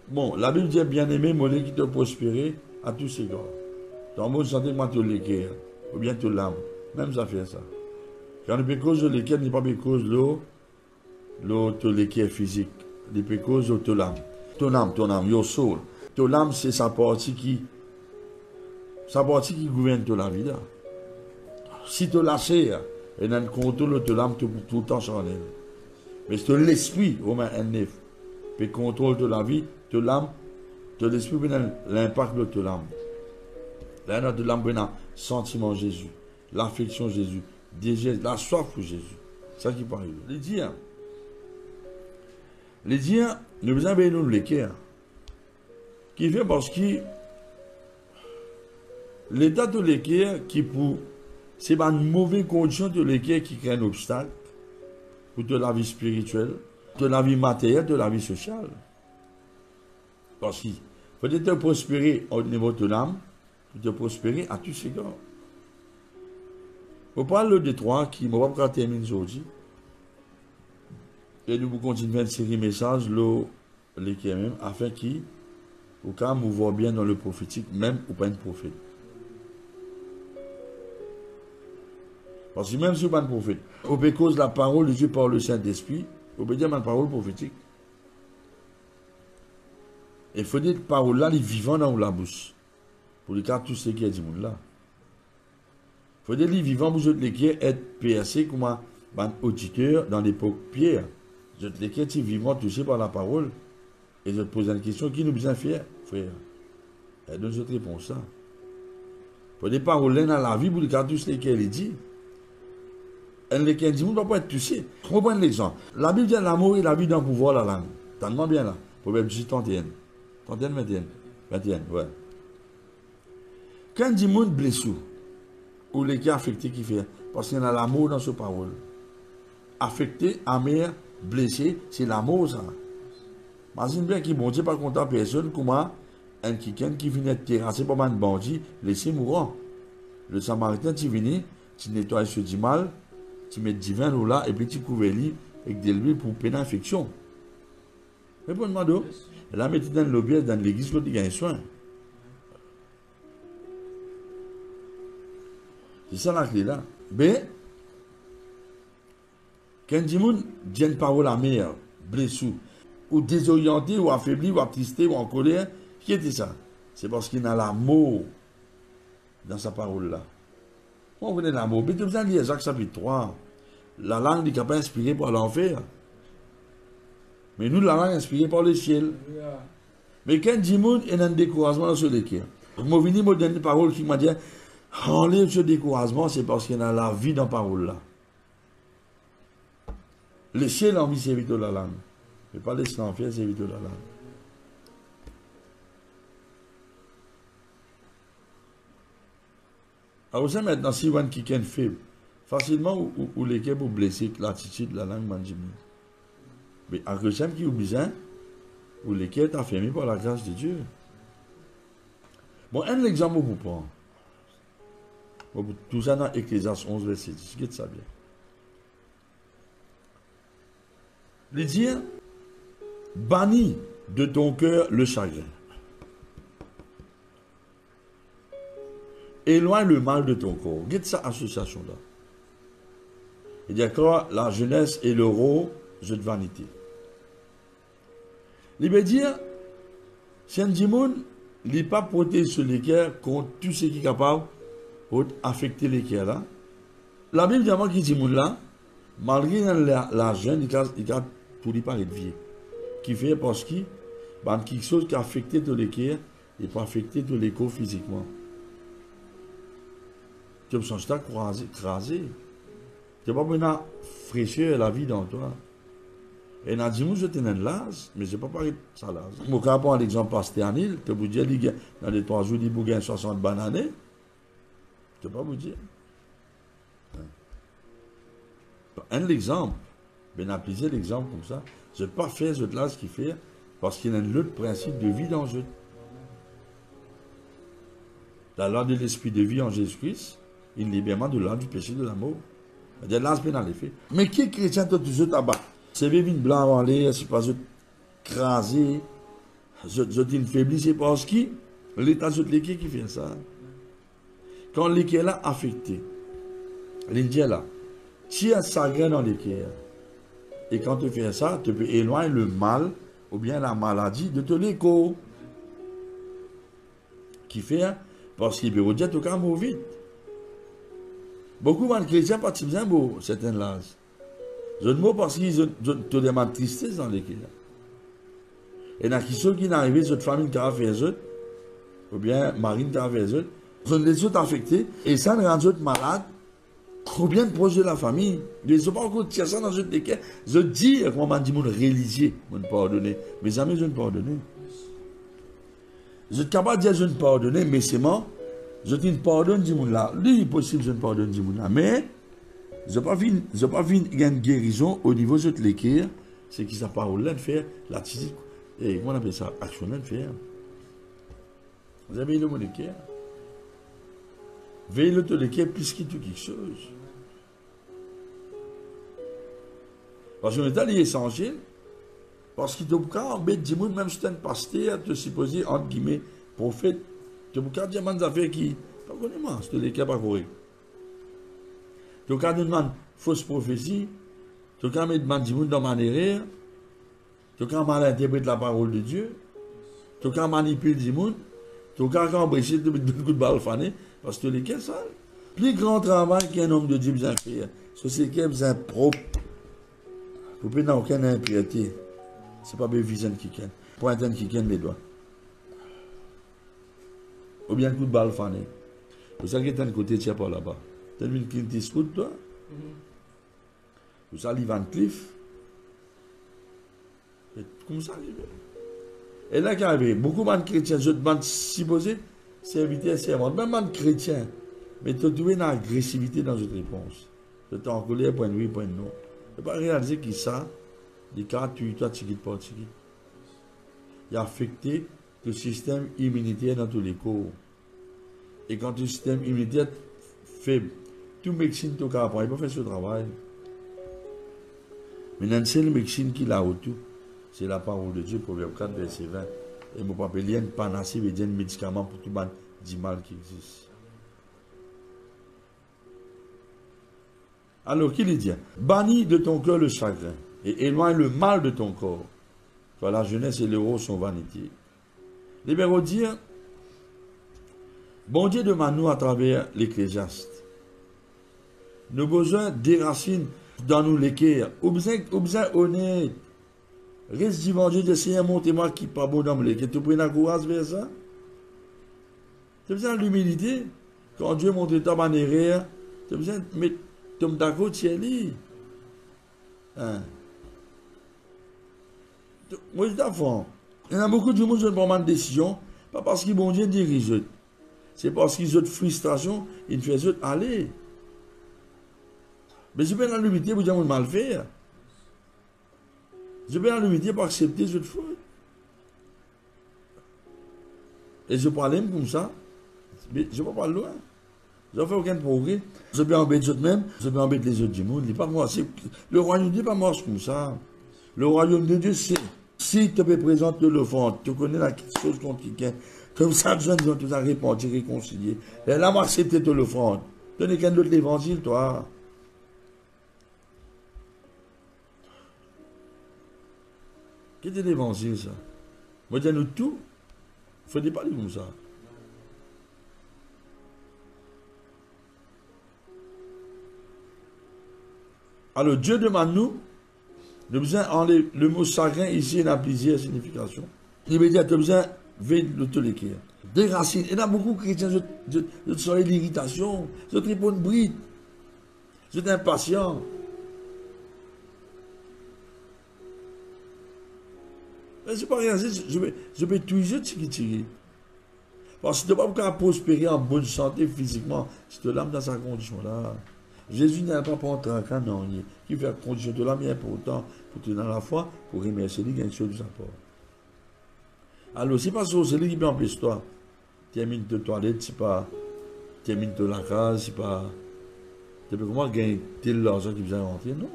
Bon, la Bible dit bien-aimé, mollet qui te prospérer à tous ces gars. Dans mon santé, moi, tu l'équerre, ou bien tu l'âme. Même ça fait ça. Quand on peut cause de l'équerre, n'est pas cause de l'eau, de l'équerre physique. Il peut cause de l'âme. Ton âme, your soul. Ton âme, c'est sa partie qui gouverne toute la vie là. Si tu lâches, et dans le contrôle de l'âme tout le temps sur elle. Mais c'est l'esprit, Romains 1,9, qui contrôle de la vie, de l'âme, de l'esprit, l'impact de l'âme. Là, de l'âme, il y a sentiment Jésus, l'affection Jésus, désir, la soif pour Jésus. C'est ça qui parle. Les dire, nous avons nous l'équerre. Qui fait parce que l'état de l'équerre, c'est une mauvaise condition de l'équerre qui crée un obstacle pour de la vie spirituelle, de la vie matérielle, de la vie sociale. Parce qu'il faut te prospérer au niveau de l'âme, pour te prospérer à tous ces gars. On parle de trois qui ne vont pas terminer aujourd'hui. Et nous continuons une série de messages, l'équerre même, afin qu'il, au cas où nous voyons bien dans le prophétique, même ou pas un prophète. Parce que même si vous n'êtes pas un prophète, on peut cause la parole de Dieu par le Saint-Esprit, on peut dire une parole prophétique. Il faut dire que cette parole-là, elle est vivante dans la bouche. Pour le cas de tous ceux qui ont dit là. Il faut dire que les vivants, vous êtes lesquels être percés comme un auditeur dans l'époque Pierre. Vous êtes lesquels sont vivants touchés par la parole. Et je te pose une question, qui nous besoin de faire, frère? Et donc je te réponds ça. Il faut des paroles dans la vie pour le cas de tous lesquels il dit. Et lesquels dit, on ne va pas être touché. On va prendre l'exemple. La Bible dit l'amour et la vie dans le pouvoir de la langue. Tellement bien là. Proverbe 31. 31, 21. 21, ouais. Quand dit monde blessé, ou les cas affectés qui fait, parce qu'il y a l'amour dans ce parole. Affecté, amer, blessé, c'est l'amour ça. Imagine bien qu'il bon Dieu pas content personne, comment un quelqu'un qui vient terrasser par un bandit, laissé mourir. Le Samaritain, tu viens, tu nettoies ce du mal, tu mets du vin là, et puis tu couvres lui avec de l'huile pour peine infection. Répondez-moi d'où? Et là, mettez dans l'objet, dans l'église, il y a un soin. C'est ça la clé là. Mais, quand du monde dit une parole amère, blessée, ou désorienté, ou affaibli, ou attristé, ou en colère, qui était ça? C'est parce qu'il y a l'amour dans sa parole là. On connaît l'amour. Mais vous allez lire Jacques chapitre 3. La langue n'est pas inspirée par l'enfer. Mais nous, la langue est inspirée par le ciel. Mais quand du monde est dans le découragement dans ce l'équerre, je me viens me donner une parole qui m'a dit, enlève ce découragement, c'est parce qu'il y a la vie dans la parole là. Le ciel a envie de servir de la langue. Mais pas laisser l'enfer servir de la langue. Alors ça maintenant, si vous avez quelqu'un faible, facilement ou l'équipe pour blesser l'attitude de la langue manjimi. Mais à cause qui est besoin, ou l'équipe est affirmé par la grâce de Dieu. Bon, un exemple pour prendre. Bon, tout ça dans Ecclésiaste 11, verset 10. Qu'est-ce que ça bien? Il dit, bannis de ton cœur le chagrin. Éloigne le mal de ton corps. Regarde cette association-là. Il dit encore, la jeunesse et l'euro, jeu de vanité. Il veut dire, si un dimon, il n'est pas protégé sur l'équerre contre tout ce qui est capable d'affecter l'équerre là. La Bible dit qu'il dit là, malgré l'argent, il a tout lui paraît de vie. Qui fait parce que quelque chose qui a affecté de l'équerre, il n'est pas affecté de l'écho physiquement. Tu me sens crasé. Tu n'as pas besoin de fraîcheur la vie dans toi. Et n'a dit, je tenais l'âge, mais je n'ai pas parlé de ça là. Mon cas, prendre l'exemple pasteur Anil, que vous dites, dans les 3 jours, il vous gagne 60 bananes. Je ne peux pas vous dire. Un exemple, ben appliquer l'exemple comme ça, je ne peux pas faire ce là ce qu'il fait, parce qu'il y a un autre principe de vie dans le jeu. La loi de l'esprit de vie en Jésus-Christ, il libère de l'âme du péché de la mort. C'est là dans les faits. Mais qui est chrétien, toi, tu veux tabac? C'est vivre une blanc en l'air, c'est pas crasé, je une faiblesse, c'est parce que l'état de l'équipe qui fait ça. Quand l'équipe là affecté, l'Indien là, tu as sa graine dans l'équipe. Et quand tu fais ça, tu peux éloigner le mal ou bien la maladie de ton écho. Qui fait, parce qu'il peut dire tout cas vite. Beaucoup de chrétiens participent bien pour certaines langues. Je ne mots parce qu'ils ont de tristesse dans l'équipe. Et dans ceux qui n'arrivent, cette famille qui a fait eux, ou bien marine qui a fait eux, sont les autres affectés, et ça ne rend eux malades, ou bien proche de la famille. Ils ne sont pas encore tirés ça dans une équipe. Je dis, comment on dit, mon religieux, je ne pardonner. Mais jamais je ne pardonner. Je ne suis capable de dire je ne pardonner, mais c'est moi. Je ne pardonne du monde là. Lui, il est possible je ne pardonne du monde là. Mais, je n'ai pas vu une guérison au niveau de l'équerre. C'est qui sa parole là de faire l'attitude. Et comment on appelle ça? Action là de faire. Vous avez le mot d'équerre. Veillez le taux d'équerre plus qu'il tout quelque chose. Parce qu'on est allé essentiel. Parce qu'il doit pas embêter du monde, même si tu es un pasteur, tu es supposé, entre guillemets, prophète. Tu peux dire des affaires qui. Pas connais-moi, c'est l'équerre pas correct. Tu peux demander fausse prophétie. Tu peux mettre du monde dans ma erreur. Tu peux mal interpréter la parole de Dieu. Tu peux manipuler du monde. Tu peux embrasser de mettre beaucoup de balles fanées. Parce que l'équerre sale. Plus grand travail qu'un homme de Dieu besoin faire. C'est l'équerre besoin propre. Pour ne pas aucune impureté. Ce n'est pas Bévisen qui ken. Pointen qui ken les doigts. Ou bien un coup de balle fané. Vous savez que tu as un côté, tu n'es pas là-bas. Tu as une Clint Eastwood, toi. Vous savez, Van Cleef. Comment ça arrive? Et là, quand il y a beaucoup de chrétiens, je demande supposé, serviteur, servant. Même de chrétiens. Mais tu as trouvé une agressivité dans cette réponse. Tu es en colère, point oui, point non. Tu n'as pas réalisé que ça, les cas, tu as tigit, pas tigit. Il a affecté le système immunitaire dans tous les corps. Et quand le système immunitaire faible, tout médecine, tout cas, il ne peut pas faire ce travail. Mais dans le médecine qui l'a autour, c'est la parole de Dieu, Proverbe 4, verset 20. Et mon papa, il y a une panacée, il y a un médicament pour tout le monde, du mal qui existe. Alors, qu'il dit? Bannis de ton cœur le chagrin et éloigne le mal de ton corps. Car la jeunesse et l'euro sont vanité. Les verbes dire, bon Dieu demande-nous à travers l'Ecclésiaste. Nos besoins déracine dans nous l'équerre. Ou besoin honnête. Reste devant Dieu de Seigneur, montrez-moi qui pas bon dans l'équerre. Tu prends la courage vers ça? Tu as besoin de l'humilité. Quand Dieu montre ta manière, tu as besoin de mettre ton d'accord tiens-li. Hein? Moi, je t'apprends. Il y a beaucoup de gens qui ne prennent pas de décision, pas parce qu'ils bon Dieu dirige. C'est parce qu'ils ont de frustration, ils font aller. Mais je peux dans l'humilité pour dire mal faire. Je peux dans l'humilité pour accepter cette faute. Et je parle même comme ça, mais je ne vais pas loin. Je ne fais aucun progrès. Je peux embêter les autres même, je peux embêter les autres du monde. Pas moi. Le royaume de Dieu n'est pas mort comme ça. Le royaume de Dieu, c'est si tu peux présenter l'offrande, tu connais la chose contre quelqu'un, comme ça, besoin de tout ça répandre, réconcilier. Et là, moi, accepter de l'offrande. Tu n'es qu'un autre l'évangile, toi. Qu'est-ce que l'évangile, ça? Moi, je dis nous tout. Il ne faut pas dire comme ça. Alors, Dieu demande-nous, de besoin enlever le mot chagrin ici, il a plusieurs significations. Il veut dire, tu as besoin de te l'équerre. Des racines. Il y a beaucoup de chrétiens, je sens l'irritation, je triponne bride, je suis impatient. Mais c'est pas rien, je vais toujours tirer. Parce que tu ne peux pas prospérer en bonne santé physiquement si tu l'âme dans sa condition-là. Jésus n'a pas pour entrer en train non, qui fait la condition de l'âme est important pour te donner la foi, pour remercier lui, gagne chose de sa part. Alors, c'est pas c'est lui qui peut empêcher toi. Termine de toilette, c'est pas. Termine de la case, c'est pas. Tu peux comment gagner tel l'argent qui vient rentrer? Non.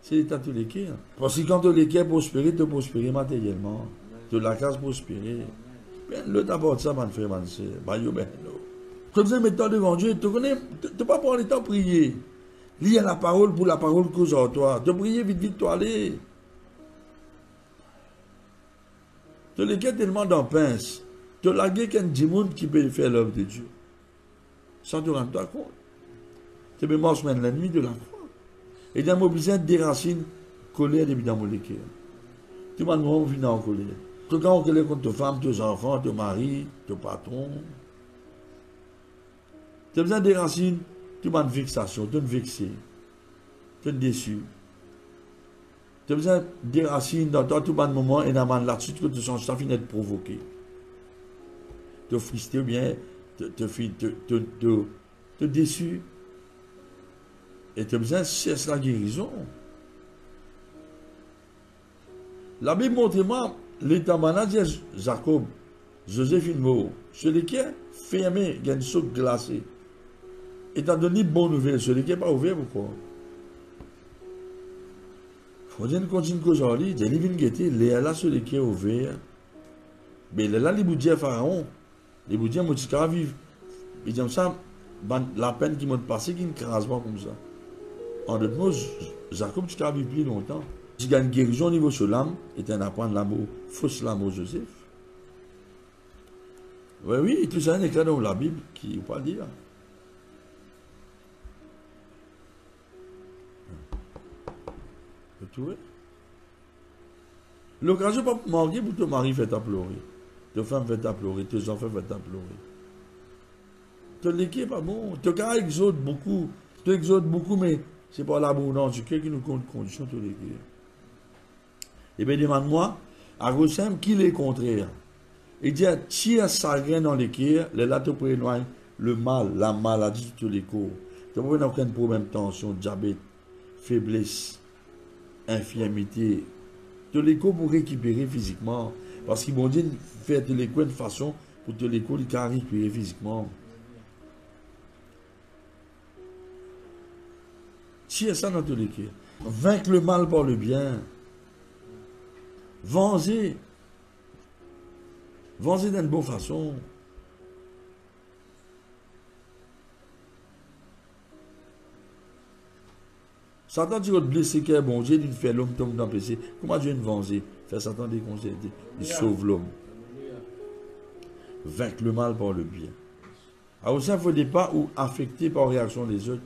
C'est l'état de l'équerre. Parce que quand tu l'équerre prospérer, tu prospérer matériellement. Tu la case prospérer. Ben, l'autre d'abord ça, man frère, man sœur. Ben, yo, ben, non. Tu as besoin de mettre temps devant Dieu. Tu connais, tu pas prendre le temps de prier. Lire la parole pour la parole cause en toi. Tu prier vite, vite, toi aller. Tu l'équerre tellement dans pince. Tu laguer qu'un monde qui peut faire l'œuvre de Dieu. Sans te rendre compte. Tu peux marcher la nuit de la foi. Et dans mon besoin des racines, colère depuis dans mon équerre. Tu m'as demandé de en colère. Tu as en colère contre ta femme, tes enfants, ton mari, ton patron. Tu as besoin des racines, tu as une vexation, tu es vexé, tu es déçu. Tu as besoin des racines dans tout moment et dans là-dessus que tu sens ça finit de provoquer. Tu es frustré ou bien tu es déçu. Et tu as besoin de cesser la guérison. La Bible montre-moi l'état manager Jacob, Joséphine Moreau, celui qui est fermé, il y a une soupe glacée. Et t'as donné bonne nouvelle, celui qui n'est pas ouvert, pourquoi? Il faut dire qu'on continue aujourd'hui, il y a des vignes qui étaient, là, celui qui est ouvert. Mais là, les boudiers pharaon, les boudiers, moi, tu peux vivre. Ils disent ça, la peine qui m'a passé, qui est un crasement comme ça. En d'autres mots, Jacob, tu peux vivre plus longtemps. Si il y a une guérison au niveau de l'âme, et un apprendre l'amour, fausse l'amour Joseph. Oui, oui, tout ça est écrit dans la Bible, qui ne peut pas dire. Vous trouvez? L'occasion n'est pas manquer pour ton mari fait pleurer. Ta femme fait pleurer, tes enfants fait pleurer. Ton l'équipe pas bon. Ton cas exode beaucoup. Tu exodes beaucoup, mais ce n'est pas l'abondance du cœur qui nous compte condition de l'équipe. Eh bien, demande-moi, à Rossem, qui est le contraire? Il dit, tire sa graine dans l'équerre, là, tu peux éloigner le mal, la maladie de tous les corps. Tu peux pas aucun problème de tension, diabète, faiblesse, infirmité. Tous les corps pour récupérer physiquement. Parce qu'ils vont dire, faire tous les coins de façon pour tous les corps, ils peuvent récupérer physiquement. Tire ça dans tous les cœurs. Vaincre le mal par le bien. Vengez. Vengez d'une bonne façon. Satan, tu vas te blesser, qui est bon Dieu, il fait l'homme tombe dans le péché. Comment Dieu ne venger? Fait Satan des conseils, il sauve l'homme. Vaincre le mal par le bien. Alors, ça ne faut pas ou affecté par la réaction des autres.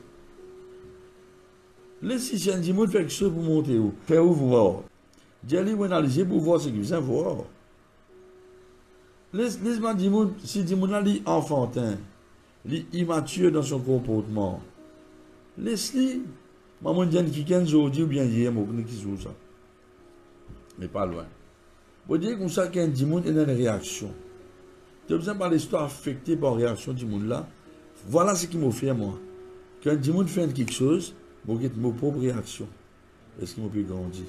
Laissez si un dimanche fait quelque chose pour monter où? Faire où voir? Dites-lui ou analyser pour voir ce qu'il vient voir. Laisse-moi dire, si dimanche est enfantin, immature dans son comportement, laisse-lui. Maman dit quelqu'un aujourd'hui ou bien hier, moi, qui joue ça. Mais pas loin. Vous dire comme ça qu'un dimanche est dans une réaction. Tu as besoin de l'histoire affectée par la réaction du monde là. Voilà ce qui m'a fait moi. Quand un dimanche fait quelque chose, je vais ma propre réaction. Est-ce qu'il m'a pu grandir?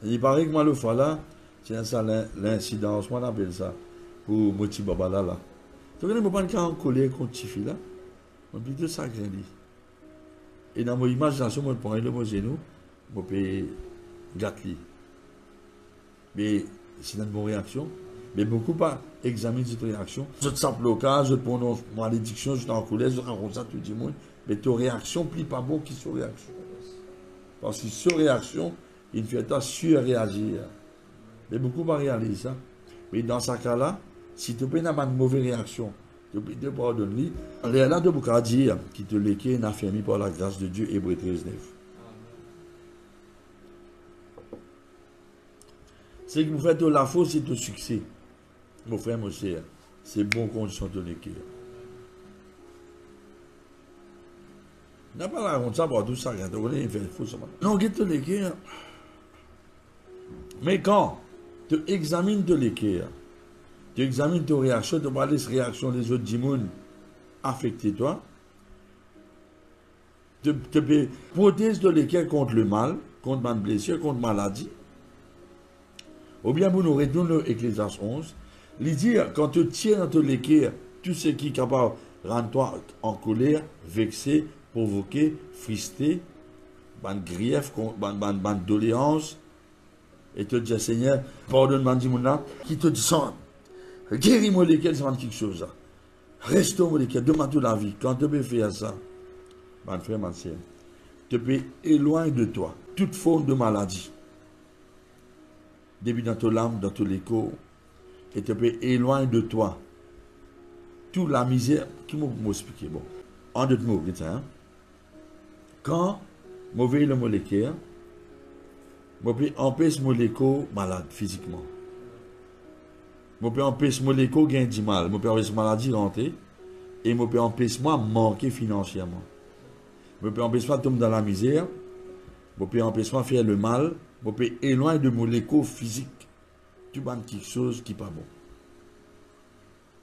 Il paraît que moi, le fois là, c'est ça l'incidence, moi, on appelle ça, pour Moti Babala là. Tu connais, je ne peux pas en colère contre Tifi là. Je vais plutôt ça grandir. Et dans mon imagination, je prends le mot genou, je peux gâter. Mais c'est une bonne réaction. Mais beaucoup pas examiner cette réaction. Je te sens blocage, je te prononce malédiction, je suis en colère, je raconte ça tout le monde. Mais ta réaction ne plie pas bon qui sur réaction. Parce que sur réaction, il fait ta surréagir. Mais beaucoup pas réaliser ça. Mais dans ce cas-là, si tu peux avoir une mauvaise réaction, tu peux te pardonner. Il y a là de beaucoup à dire qui te l'équerre affermi par la grâce de Dieu, Hébreux 13:9. C'est que vous faites la faute, c'est le succès. Mon frère, mon cher, c'est bon condition de l'équerre. N'a pas la honte ça pour tout ça, quand on est fait faux ça. Non, get l'équerre. Mais quand tu examines de l'équerre, tu examines tes réactions, tu vois les réactions des autres djimoun affecter toi, tu peux protéger de l'équerre contre le mal, contre ma blessure, contre maladie. Ou bien vous nous retournez Ecclésiaste 11, il dit quand tu tiens dans ton l'équerre, tout ce qui est capable de rendre toi en colère, vexé, provoqué, frustré, ban grief, ban doléance, et te dit Seigneur, pardonne-moi, dis-moi, qui te dit guéris-moi lesquels, c'est quelque chose. Restaure-moi lesquels, demande toute la vie. Quand tu peux faire ça, mon frère, ma soeur, tu peux éloigner de toi toute forme de maladie. Depuis dans ton âme, dans ton écho, et tu peux éloigner de toi toute la misère. Qui m'a expliqué? Bon, en deux mots, hein? Quand mauvais le molécule, je peux empêcher mon écho malade physiquement. Je peux empêcher mon écho gagner du mal. Je peux empêcher maladie rentrer. Et je peux empêcher moi manquer financièrement. Je peux empêcher moi tomber dans la misère. Je peux empêcher moi faire le mal. Je peux éloigner de mon écho physique. Tu vas quelque chose qui n'est pas bon.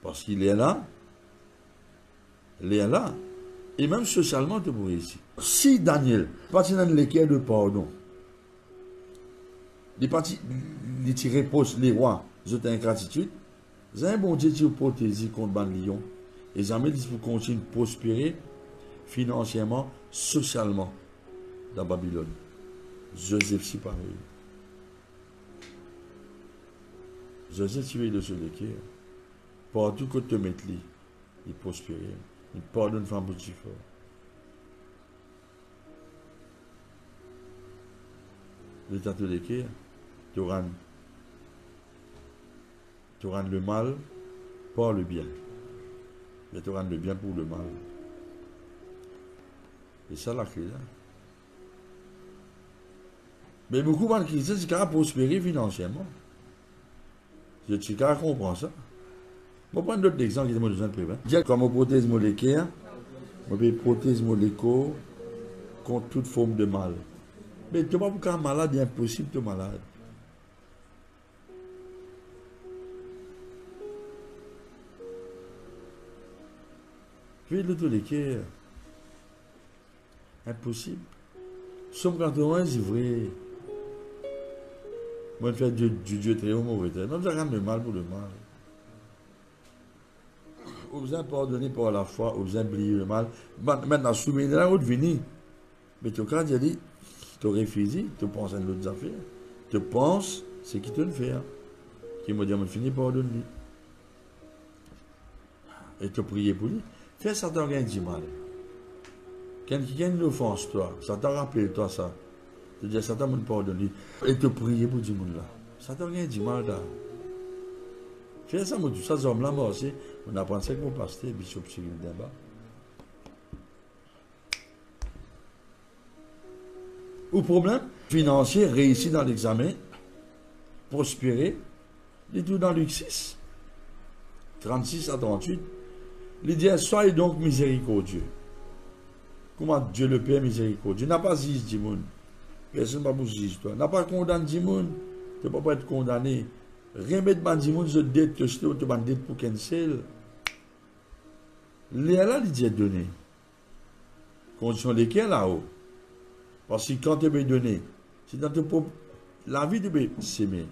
Parce qu'il est là. Il est là. Et même socialement, tu pourrais ici. Si Daniel, parti dans l'équerre de pardon, les partis, les tirés posent les rois, ils ont ingratitude, ils ont un bon Dieu qui protège contre les lions. Et jamais ils pour continuer de prospérer financièrement, socialement dans Babylone. Joseph, si pareil. Joseph, tu veux de ce l'équerre. Partout que tu mets lui, il prospère. Il pardonne femme pour fort. L'état de l'équerre, tu rends le mal par le bien. Mais tu rends le bien pour le mal. Et ça la clé là. Mais beaucoup de chrétiens, c'est qu'à prospérer financièrement. Je suis qu'à comprendre ça. Je vais prendre d'autres exemples qui sont besoin de prévenir. Dire comment protège mon équerre, je vais protéger mon écho contre toute forme de mal. Mais tu ne peux pas être malade, il est impossible de être malade. Puis le tout l'équerre. Impossible. Somme 81, c'est vrai. Moi, je fais du Dieu très haut, mauvais. Non, je rends le mal pour le mal. Vous besoin pardonner par la foi, vous besoin oublier le mal. Maintenant, soumis là, vous venez. Mais tu as dit, tu réfléchis, tu penses à d'autres affaires. Tu penses ce qu'il te fait. Qui m'a dit, on finit par pardonner. Et tu pries pour lui. Fais ça, tu as du mal. Quelqu'un qui offense toi, ça t'a rappelé toi ça. Tu dis, ça t'a pardonné. Et tu pries pour du monde là. Ça t'a du mal là. Fais ça, moi, tout ça, homme là, moi aussi. On apprend ça avec mon pasteur, Bishop Cyril Demba. Au problème financier, réussi dans l'examen, prospérer, il tout dans Luc 6, 36 à 38. Il dit, soyez donc miséricordieux. Comment Dieu le Père miséricordieux? N'a pas zis du monde. Personne ne va vous juger toi. N'a pas condamné du monde. Tu ne peux pas être condamné. Remettre ban du monde, je dette que je te ban dette pour cancel. Là, il dit donner. Condition lesquelles là-haut. Parce que quand tu peux donner, c'est dans la vie de s'aimer.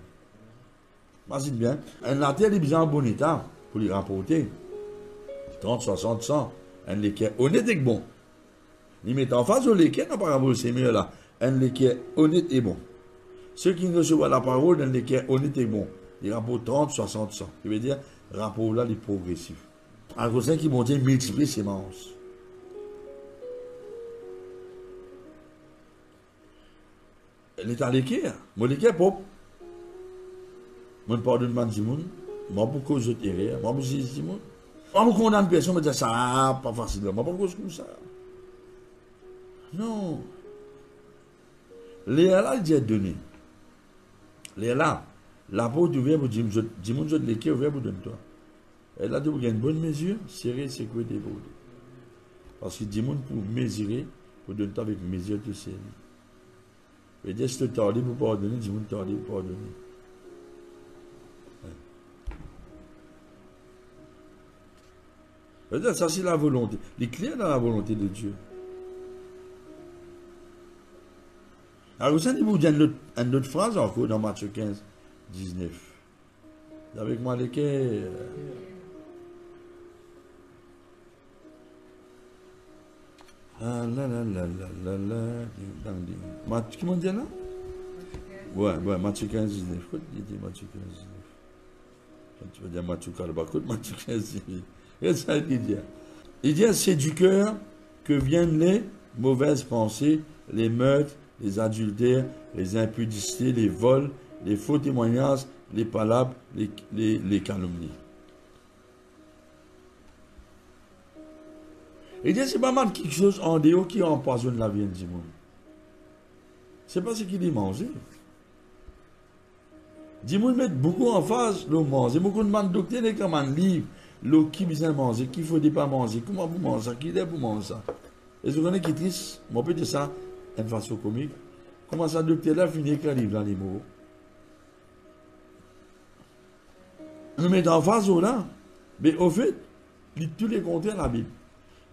Imagine bien, un terre est bien en bon état pour lui rapporter 30, 60, 100. Un équerre honnête et bon. Il met en face de l'équerre, n'a pas rapport s'aimer là. Un équerre honnête et bon. Ceux qui reçoivent la parole d'un équerre honnête et bon, il rapporte 30, 60, 100. Je veux dire, rapport là, il est progressif. Un cousin qui monte multiplier ses manches. Elle est à l'équerre. Mon équerre, pop. Moi, je pardonne pas du monde. Moi, pour cause de terre. Moi, je dis du monde. Moi, je condamne personne, je me dis ça, pas facile. Moi, pas cause comme ça. Non. Léa là, il dit donner. Léa là, la peau du verbe, du monde de l'équerre, le verbe donne-toi. Elle a dit, vous avez une bonne mesure, serré, sécurité pour vous. Parce que du monde pour mesurer, pour donner avec mesure de série. Et Dieu, si tu tardes pour pardonner, dis-moi tarder pour pardonner. Ouais. Ça, c'est la volonté. Les clés dans la volonté de Dieu. Alors, vous savez, vous dites une autre phrase encore dans Matthieu 15, 19. Avec moi, lesquels. Ah là là là là là là. Qui m'ont dit là? Ouais, Matthieu 15, 19. Quoi il dit Matthieu 15, 19? Tu vas dire Matthieu 15, Matthieu 15, 19. Qu'est-ce que ça dit? Il dit, c'est du cœur que viennent les mauvaises pensées, les meurtres, les adultères, les impudicités, les vols, les faux témoignages, les palabres, les calomnies. Et dit, c'est pas mal quelque chose en dehors qui empoisonne la vie du monde. C'est pas ce qu'il dit manger. Du monde met beaucoup en face le manger. Beaucoup de monde doctrine et comme un livre, l'eau qui besoin manger, qu'il faut pas manger, comment vous mangez ça, qui est pour manger ça. Et vous connaissez qui est triste, mon petit ça, une façon comique. Comment ça docteur là finit avec un livre dans les mots. Nous mettons en face là. Mais au fait, il tous les contraires la Bible.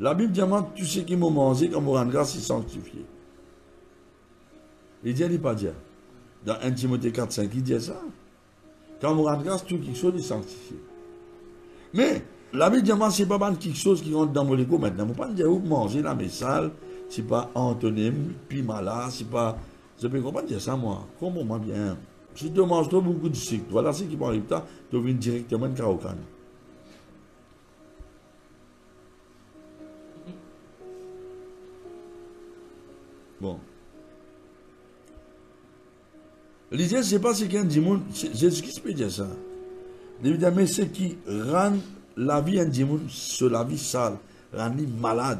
La Bible dit tout ce qui m'a mangé, quand on rend grâce, c'est sanctifié. Il dit, il n'est pas dire. Dans 1 Timothée 4, 5, il dit ça. Quand on rend grâce, tout quelque chose est sanctifié. Mais la Bible dit, c'est pas quelque chose qui rentre dans mon égo maintenant. Il ne faut pas dire où manger là, mais sale. C'est pas antonyme, puis malade, c'est pas. Je ne peux pas dire ça, moi. Comment bien. Si tu manges trop beaucoup de sucre, voilà ce qui m'arrive là, tu viens directement de Kaokan. Bon. L'idée, c'est pas ce qu'un démon. Jésus-Christ peut dire ça. Évidemment, ce qui rend la vie un démon sur la vie sale, rend lui malade.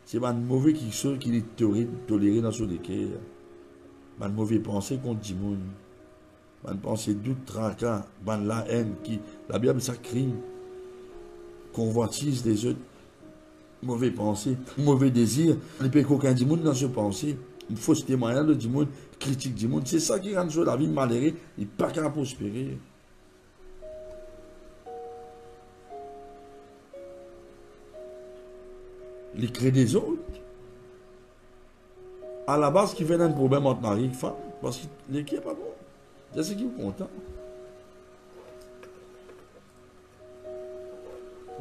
C'est pas une mauvaise quelque chose qu'il est toléré dans son cœur. Une mauvaise pensée contre démon. Une pensée doute, tracas, la haine qui. La Bible, ça crime. Convoitise des autres. Mauvais pensée, mauvais désir, il peut qu'aucun du monde dans ce pensée, une fausse témoignage du monde, critique du monde, c'est ça qui rend la vie malheureuse, il n'est pas qu'à prospérer. Les créer des autres, à la base, qui fait un problème entre mari et femme, parce que l'équipe n'est pas bon. C'est ce qui est content.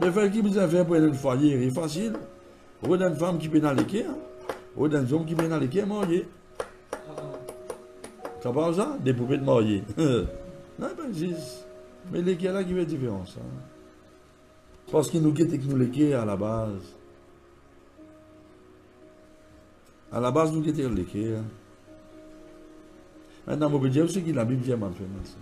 Mais faire qui besoin faire pour un foyer, c'est facile. Ou d'une femme qui peut dans l'équerre, ou d'un homme qui peut dans l'équerre, marié. Ça parle ça? Des poupées de mariés. Non, pas existe. Mais l'équerre là qui fait la différence. Hein? Parce qu'il nous guette que nous l'équerre à la base. À la base, nous guettons l'équerre. Maintenant, on peut dire aussi que la Bible vient m'en faire ça.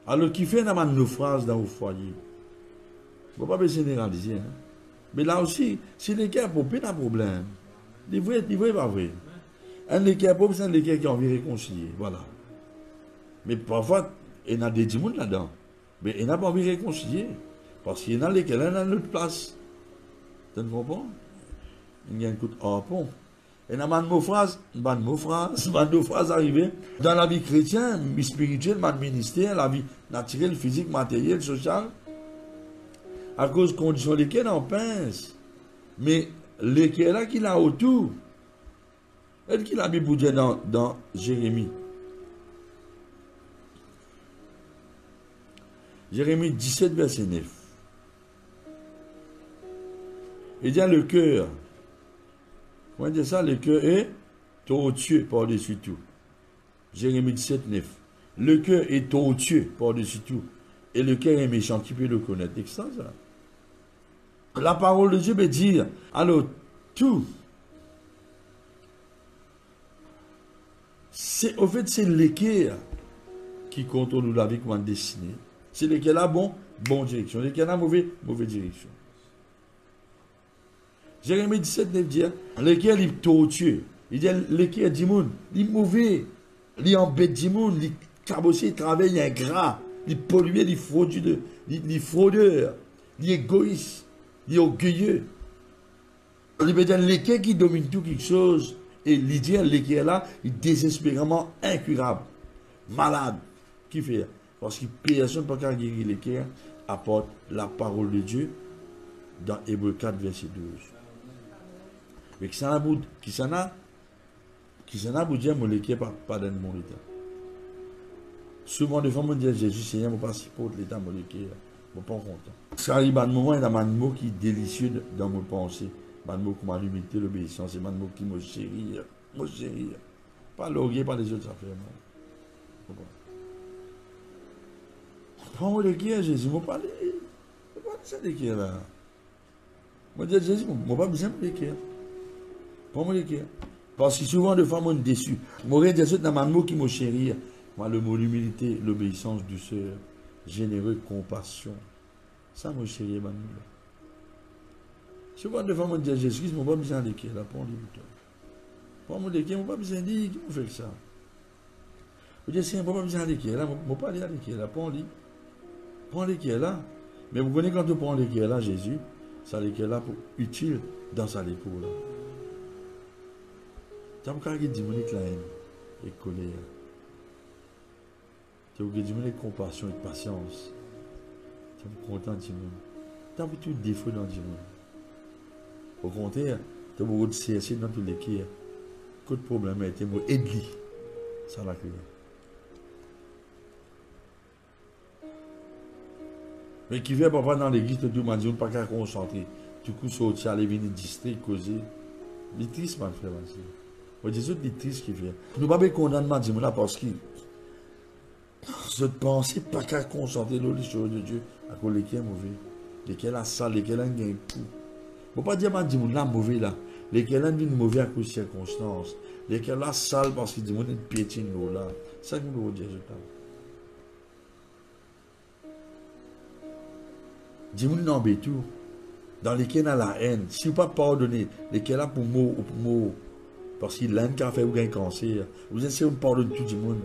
Alors, qui fait un naufrage dans vos foyers? Il ne faut pas généraliser. Hein? Mais là aussi, si l'équerre pour pas un problème, il est pas vrai. Un équerre pauvre, c'est un équerre qui a envie de réconcilier. Voilà. Mais parfois, il y a des démons là-dedans. Mais il n'a pas envie de réconcilier. Parce qu'il y en a lesquels il y a notre place. Tu comprends? Il y a un coup de harpon. Et dans ma phrase arrivée dans la vie chrétienne, vie spirituelle, ma ministère, la vie naturelle, physique, matérielle, sociale, à cause de conditions lesquelles on pince. Mais lesquelles là qu'il a autour, est-ce qu'il a mis pour dire dans Jérémie? Jérémie 17, verset 9. Il dit le cœur. Comment dire ça? Le cœur est tortueux par-dessus tout. Jérémie 17, 9. Le cœur est tortueux par-dessus tout. Et le cœur est méchant. Qui peut le connaître? C'est ça, ça. La parole de Dieu veut dire, alors, tout. Au fait, c'est l'équerre qui contrôle la vie qu'on a dessinée. C'est l'équerre là, bonne direction. L'équerre là, mauvaise direction. Jérémie 17, 9 dit, l'équerre est tortueux. Il dit, l'équerre du monde, il est mauvais. Il est embête du monde, il est cabossé, il travaille ingrat, il est pollué, il est fraudeur, il est égoïste, il est orgueilleux. Il veut dire l'équerre qui domine tout quelque chose. Et l'idée, l'équerre là, il est désespérément incurable, malade. Qui fait? Parce que personne ne peut pas guérir l'équerre apporte la parole de Dieu dans Hébreux 4, verset 12. Mais qui s'en a pour dire, mon l'équerre pas dans mon état. Souvent, des fois, on dit Jésus, Seigneur, je ne pas si pour l'état, mon l'équerre. Je ne suis pas content. Ça arrive à un moment, il y a un mot qui est délicieux dans mes pensées. Un mot qui m'a l'humilité, l'obéissance, c'est un mot qui me chérit. Me chérit. Pas l'orgueil, pas les autres affaires. Prends-moi l'équerre, Jésus, je ne pas ça l'équerre là. Je dis Jésus, je n'ai pas besoin de l'équerre. Prends-moi l'équerre. Parce que souvent, des fois, je suis déçu. Je m'aurais dit dans un mot qui me chérit. Moi, le mot l'humilité, l'obéissance, douceur, généreux, compassion. Ça, me chérit, Emmanuel. Souvent, des fois, je dis Jésus, je n'ai pas besoin de l'équerre là. Prends-le bouton. Prends-moi l'équerre, je n'ai pas besoin de dire, qui me fait ça? Je dis, Seigneur, je n'ai pas besoin de l'équerre là. Je ne vais pas aller à l'équerre là. Prends-le. Prends l'équerre là. Mais vous connaissez quand tu prends l'équerre là, Jésus, ça l'équerre là pour utile dans sa l'épaule là. Tu as encore dit la haine et colère. Tu as dit la compassion et patience. Tu es content de Dieu. Tu as tout défaut dans Dieu. Au contraire, tu as beaucoup de CSC dans tous les cas. Quel problème a été aide-lui. Ça la clé. Mais qui vient papa dans l'église, tu dis, on ne pas qu'à concentrer. Du coup, sortir, aller venir distrait, causer. Il est triste, mon frère. On dit, c'est triste qui vient. Nous ne pouvons pas condamner là parce que je pense pas qu'à concentrer dans les choses de Dieu à cause lesquels est mauvais. Lesquels est sale, lesquels est gain tout. On ne peut pas dire que là mauvais là. Lesquels est mauvais à cause de circonstances. Lesquels est sale parce qu'il dit qu'on est piétine là. C'est ça que nous dire, je parle. Dis-moi non, tout. Dans lesquels a la haine. Si vous ne pas pardonner, lesquels a pour mot ou pour mot. Parce que la haine qui a fait ou un cancer. Vous essayez de pardonner tout le monde.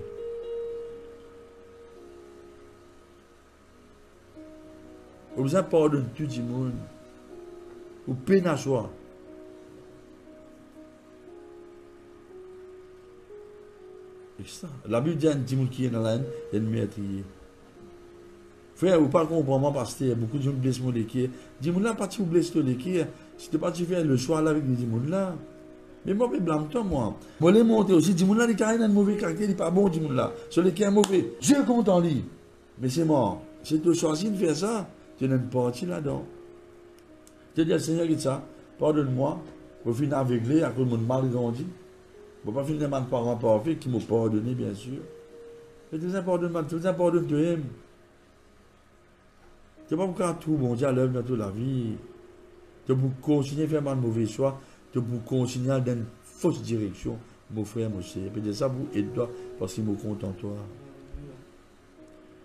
Vous avez pardonné tout le monde. Vous peine à soi. La Bible dit à un monde qui est dans la haine, il y a une meurtrier. Frère, vous ne comprenez pas parce que beaucoup de gens blessent mon équipe. Dis-moi là, pas tu blesses ton équipe. Si tu n'as pas fait le choix là avec les dis-moi là. Mais moi, je blâme toi, moi. Moi, les monter aussi. Dis-moi là, les carrés ont un mauvais caractère, il n'est pas bon, dis-moi là. Sur les qui est mauvais. Dieu compte en lui. Mais c'est mort. Si tu choisis de faire ça, tu n'as une partie là-dedans. Tu dis, Seigneur, quitte ça. Pardonne-moi. Pour finir aveuglé à cause de mon mal grandi. Pour pas finir mal parent parfait qui m'ont pardonné, bien sûr. Mais tu pardonne toi. Tu n'as pas pour tout bon Dieu à l'œuvre dans toute la vie. Tu peux continuer à faire mal mauvais choix. Tu peux continuer dans une fausse direction. Mon frère, mon cher. Peut-être ça vous aide-toi parce qu'il me compte en toi.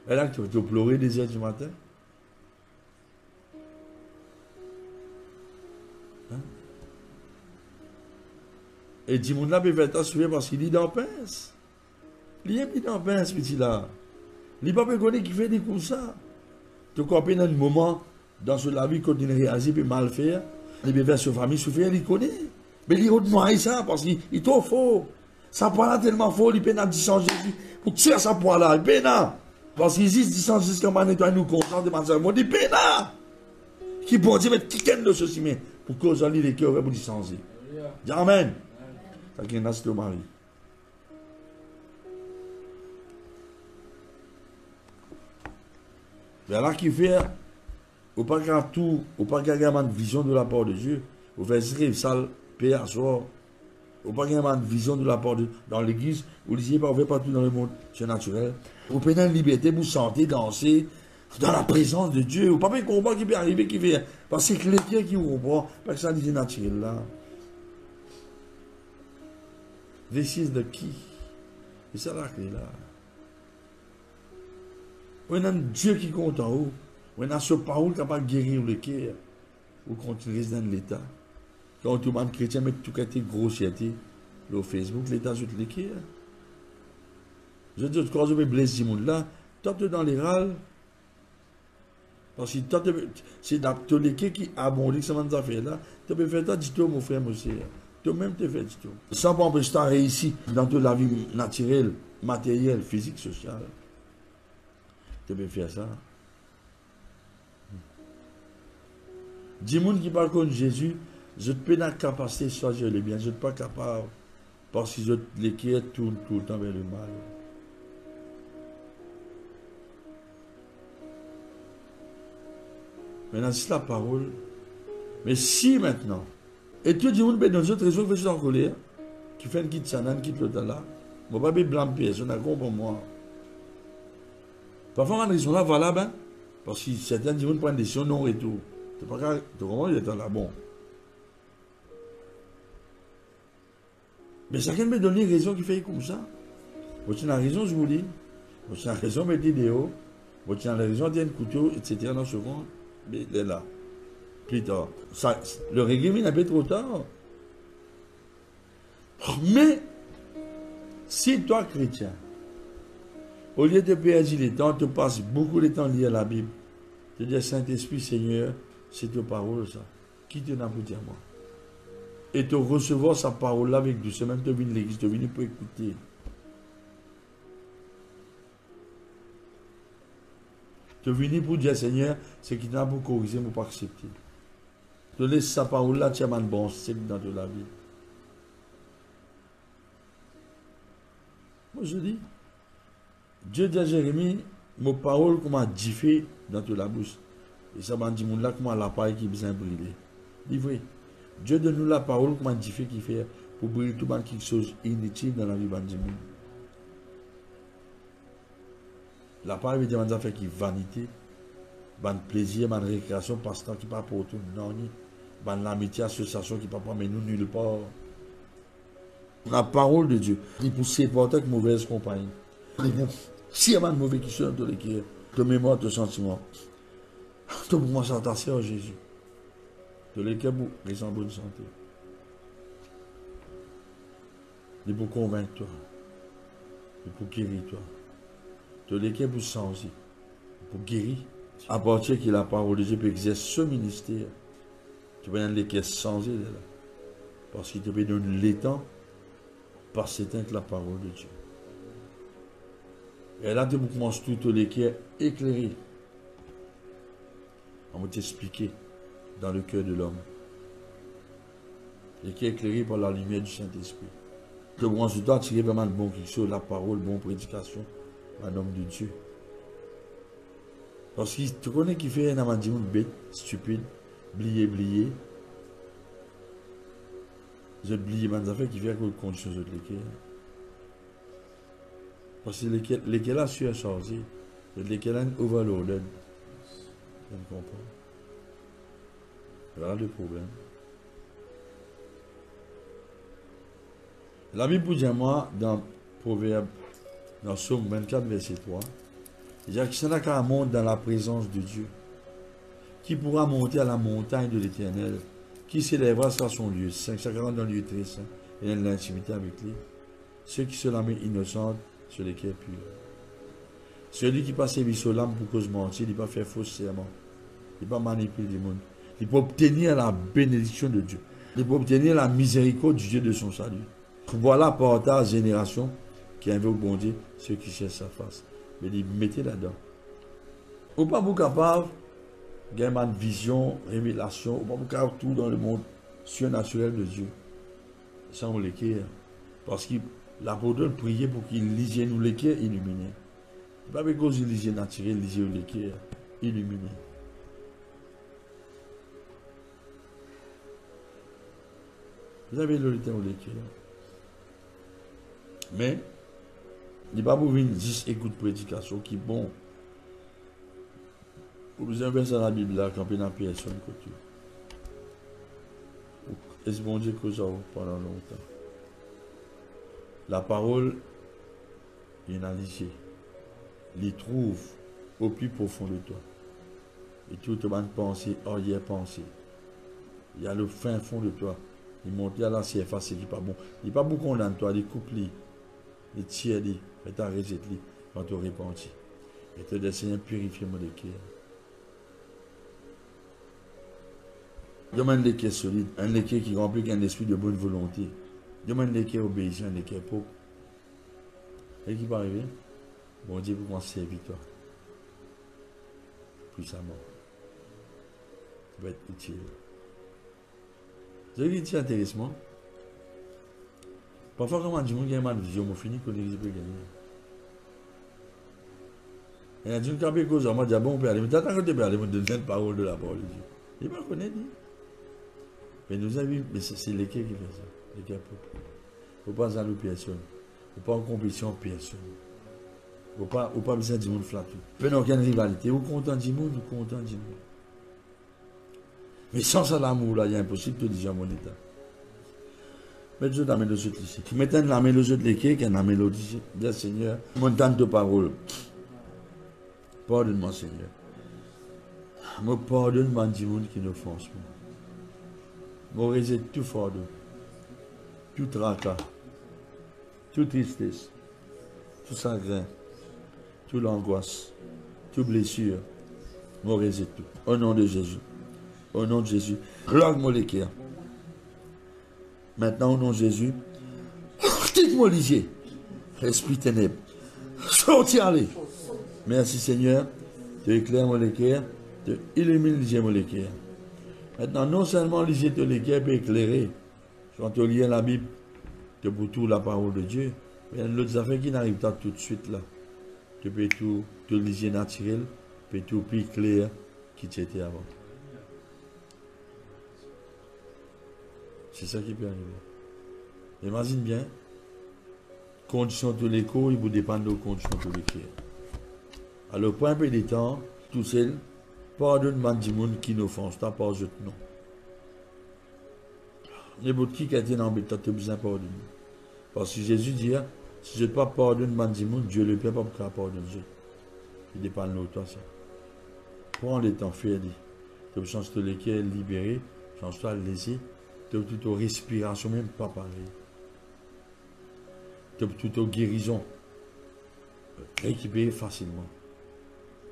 Et là, tu vas te pleurer des heures du matin. Hein? Et dis-moi là, il va être assuré parce qu'il lit dans pince. Il aime dans pince, petit là. Il n'est pas connu qui fait des coups ça. Tu comprends dans un moment, dans la vie, quand il réagit et mal faire, il va vers sa famille souffrir, il connaît. Mais il redoute ça parce qu'il est trop faux. Ça poids là tellement faux, il peine à 10 ans Jésus. Pour tuer ça poids là, il peine à. Parce qu'il existe 10 ans jusqu'à maintenant, nous conscients de ma soeur. Il peine à. Qui peut dire, mais qui qu'est de ceci, mais pour que j'en lis les cœurs pour distancer. Dis Amen. Ça qui est nasce au mari. Mais alors qu'il fait, ou pas qu'à tout, ou pas qu'à une vision de la part de Dieu, ou faire écrire ça, paix à soi, ou pas qu'à une vision de la part de Dieu, dans l'église, vous disiez pas, on fait partout dans le monde, c'est naturel. Vous prenez une liberté, vous sentez danser dans la présence de Dieu, ou pas un combat qui peut arriver, qui vient, parce que c'est l'équipe qui vous comprend, parce que ça dit naturel là. This de qui? C'est ça la clé là. On a un Dieu qui compte en haut. On a ce parole capable de guérir le cœur. Ou quand tu restes dans l'État. Quand tu es chrétien, mais tout cas, grossièreté. Le Facebook, l'État sur le cœur. Je dis, quand je vais blesser ce monde là, top dans les râles. Parce que c'est dans les qui abondent, ça va faire là. Tu peux faire ça, dis-toi, mon frère, mon sœur. Toi-même, tu fais, dis-toi. Sans pas empêcher de réussir dans toute la vie naturelle, matérielle, physique, sociale. Tu peux faire ça. Dis-moi qui parle contre Jésus, je ne peux pas capacité de choisir le bien. Je ne suis pas capable. Parce que je l'écris tout le temps vers le mal. Maintenant, c'est la parole. Mais si maintenant, et tu dis, on peut dans une autre raison que je suis en colère, qui fait une quitte Sanan, quitte l'autre là, je ne vais pas blâmer personne, on a compris moi. Parfois, on a une raison là, valable, hein? Parce que certains disent, on prend des décisions non retour. C'est pas grave, tu comprends, il est là, bon. Mais chacun me donne une raison qui fait comme ça. Vous avez la raison, je vous dis. Vous avez la raison, mettre des déos. Vous avez la raison, dire un couteau, etc. dans ce monde. Mais il est là. Plus tard. Ça, le règlement n'a pas trop tard. Mais, si toi, chrétien, au lieu de perdre le temps, tu passes beaucoup de temps à lire la Bible, tu dis, Saint-Esprit, Seigneur, c'est ta parole, ça. Qui te n'a pas dire moi? Et te recevoir sa parole là avec douceur, même tu viens de l'église, tu viens pour écouter. Tu viens pour dire, Seigneur, c'est qui t'a pour corriger, pour pas accepter. Tu laisses sa parole là, tu as un bon sec dans la vie. Moi je dis, Dieu dit à Jérémie, mon parole comment diffé dans toute la bouche. Et ça m'a dit, mon là, comment l'appareil qui besoin de brûler. Dis vrai. Dieu donne nous la parole comment diffé qui fait pour brûler tout le monde quelque chose inutile dans la vie de monde. La parole veut dire que fait qui vanité, ban plaisir, ban récréation, passe-temps qui pas pour tout, non, ban l'amitié, association qui pas pour mais nous nulle part. La parole de Dieu, il pour séparer avec mauvaise compagnie. Si il y a un mauvais qui sont dans les cœurs, de mémoire, de sentiments, tu peux commencer à t'asseoir à Jésus. De les cœurs, ils en bonne santé. Il pour convaincre toi, il pour guérir toi. De les cœurs pour changer, pour guérir. À partir que la parole de Dieu peut exercer ce ministère, tu peux dans les cœurs changer là. Parce qu'il te peut donner l'étang, parce que c'est la parole de Dieu. Et là, tu commences tout les cœurs éclairés. On va t'expliquer dans le cœur de l'homme. Les cœurs éclairés par la lumière du Saint-Esprit. Tu dois tirer vraiment de bon quelque chose, la parole, bonne prédication, un homme de Dieu. Parce que tu connais qui fait un amendement bête, stupide, blié. Je oublié mes affaires qui viennent avec conditions de l'équerre. Parce que l'équerre là surchargé, l'équerre là overloaded. Je ne comprends pas. Voilà le problème. La Bible dit moi dans Proverbe, dans Psaume 24, verset 3, il y a qui s'en a qu'à monter dans la présence de Dieu, qui pourra monter à la montagne de l'Éternel, qui s'élèvera sur son lieu, 540 dans le lieu très saint, et dans l'intimité avec lui, ceux qui se la mettent innocente sur les cœurs purs. Celui qui passe ses sur l'âme pour cause mentir, il ne peut pas faire faux serment, il ne peut pas manipuler les mondes, il peut obtenir la bénédiction de Dieu, il peut obtenir la miséricorde du Dieu de son salut. Voilà par ta génération qui invoque bon Dieu, ceux qui cherchent sa face. Mais il mettez là-dedans. Ou pas vous capable d'avoir une vision, révélation, ou pas vous capable tout dans le monde surnaturel de Dieu. Sans l'équerre. Parce que l'apôtre priait pour qu'il lisait nous l'équerre illuminé. Pas parce qu'il lisait naturel, il lisait l'équerre illuminé. Vous avez le temps de l'équerre. Mais, il n'y a pas pour venir juste écoute prédication qui est bon. Pour vous inverser dans la Bible, là, quand on a personne côté. Est-ce bon Dieu que ça pendant longtemps? La parole, il a lisé. Il trouve au plus profond de toi. Et tout le monde pensée, arrière pensée. Il y a le fin fond de toi. Il monte à la surface, c'est qui pas bon. Il n'est pas beaucoup condamné toi, il coupe lui. Il tire lui, il rejeté lui, quand tu repentis. Et te dis, Seigneur, purifie mon cœur. Demande les cœurs solides, un cœur qui remplit un esprit de bonne volonté. Demande les cœurs obéissants, les cœurs pauvres. Et qui va arriver? Bon Dieu pour commencer à victoire. Puissamment. Ça va être utile. Vous avez dit intéressant. Parfois, quand on dit que j'ai une vision, on finit que l'église peut gagner. Il y a une campée cause, on m'a dit, bon, on peut aller. Mais t'as quand tu peux aller, on donne une parole de la parole de Dieu. Il ne connaît pas. Mais nous avons vu, mais c'est l'équipe qui fait ça. L'équipe. Il ne faut pas jaloux personne. Il ne faut pas en compétition personne. Il ne faut pas besoin du monde flatté. Il n'y a aucune rivalité. Ou content du monde, ou content du monde. Mais sans ça, l'amour, là, il est impossible de dire à mon état. Mettez la main de l'autre ici. Mettez la main de l'autre l'équipe, qui a la mélodie ici. Dis Seigneur, montagne de parole. Pardonne-moi, Seigneur. Me pardonne-moi du monde qui nous fonce. Me réside tout fardeau, tout tracas, toute tristesse, tout chagrin, toute l'angoisse, toute blessure. Me réside tout. Au nom de Jésus. Au nom de Jésus. Gloire-moi les cœurs. Maintenant, au nom de Jésus, dites-moi l'isier. Esprit ténèbres. Sortez-les. Merci Seigneur. Tu éclaires mon cœur. Tu illumines l'isier mon cœur. Maintenant, non seulement l'isier de l'éclair peut éclairer. Quand tu lis la Bible, tu peux tout la parole de Dieu. Mais il y a d'autres affaires qui n'arrivent pas tout de suite là. Tu peux tout l'isier naturel, tu peux tout plus clair qui t'était avant. C'est ça qui peut arriver. Imagine bien, conditions de l'écho, il vous dépend de conditions de l'éclair. Alors, pour un peu de temps, tout seul, pardonne-moi du monde qui nous offense, t'as pas je non. N'importe qui a été embêté, tu as besoin de pardonner. Parce que Jésus dit, si je ne pas pardonne du monde, Dieu le Père pas pour pardonner. Il dépend de toi, ça. Prends le temps, fais-le. Tu changes de l'éclair libéré, change-toi laisser. Tu as toute respiration, même pas parler. Tu as toute guérison. Récupérer facilement.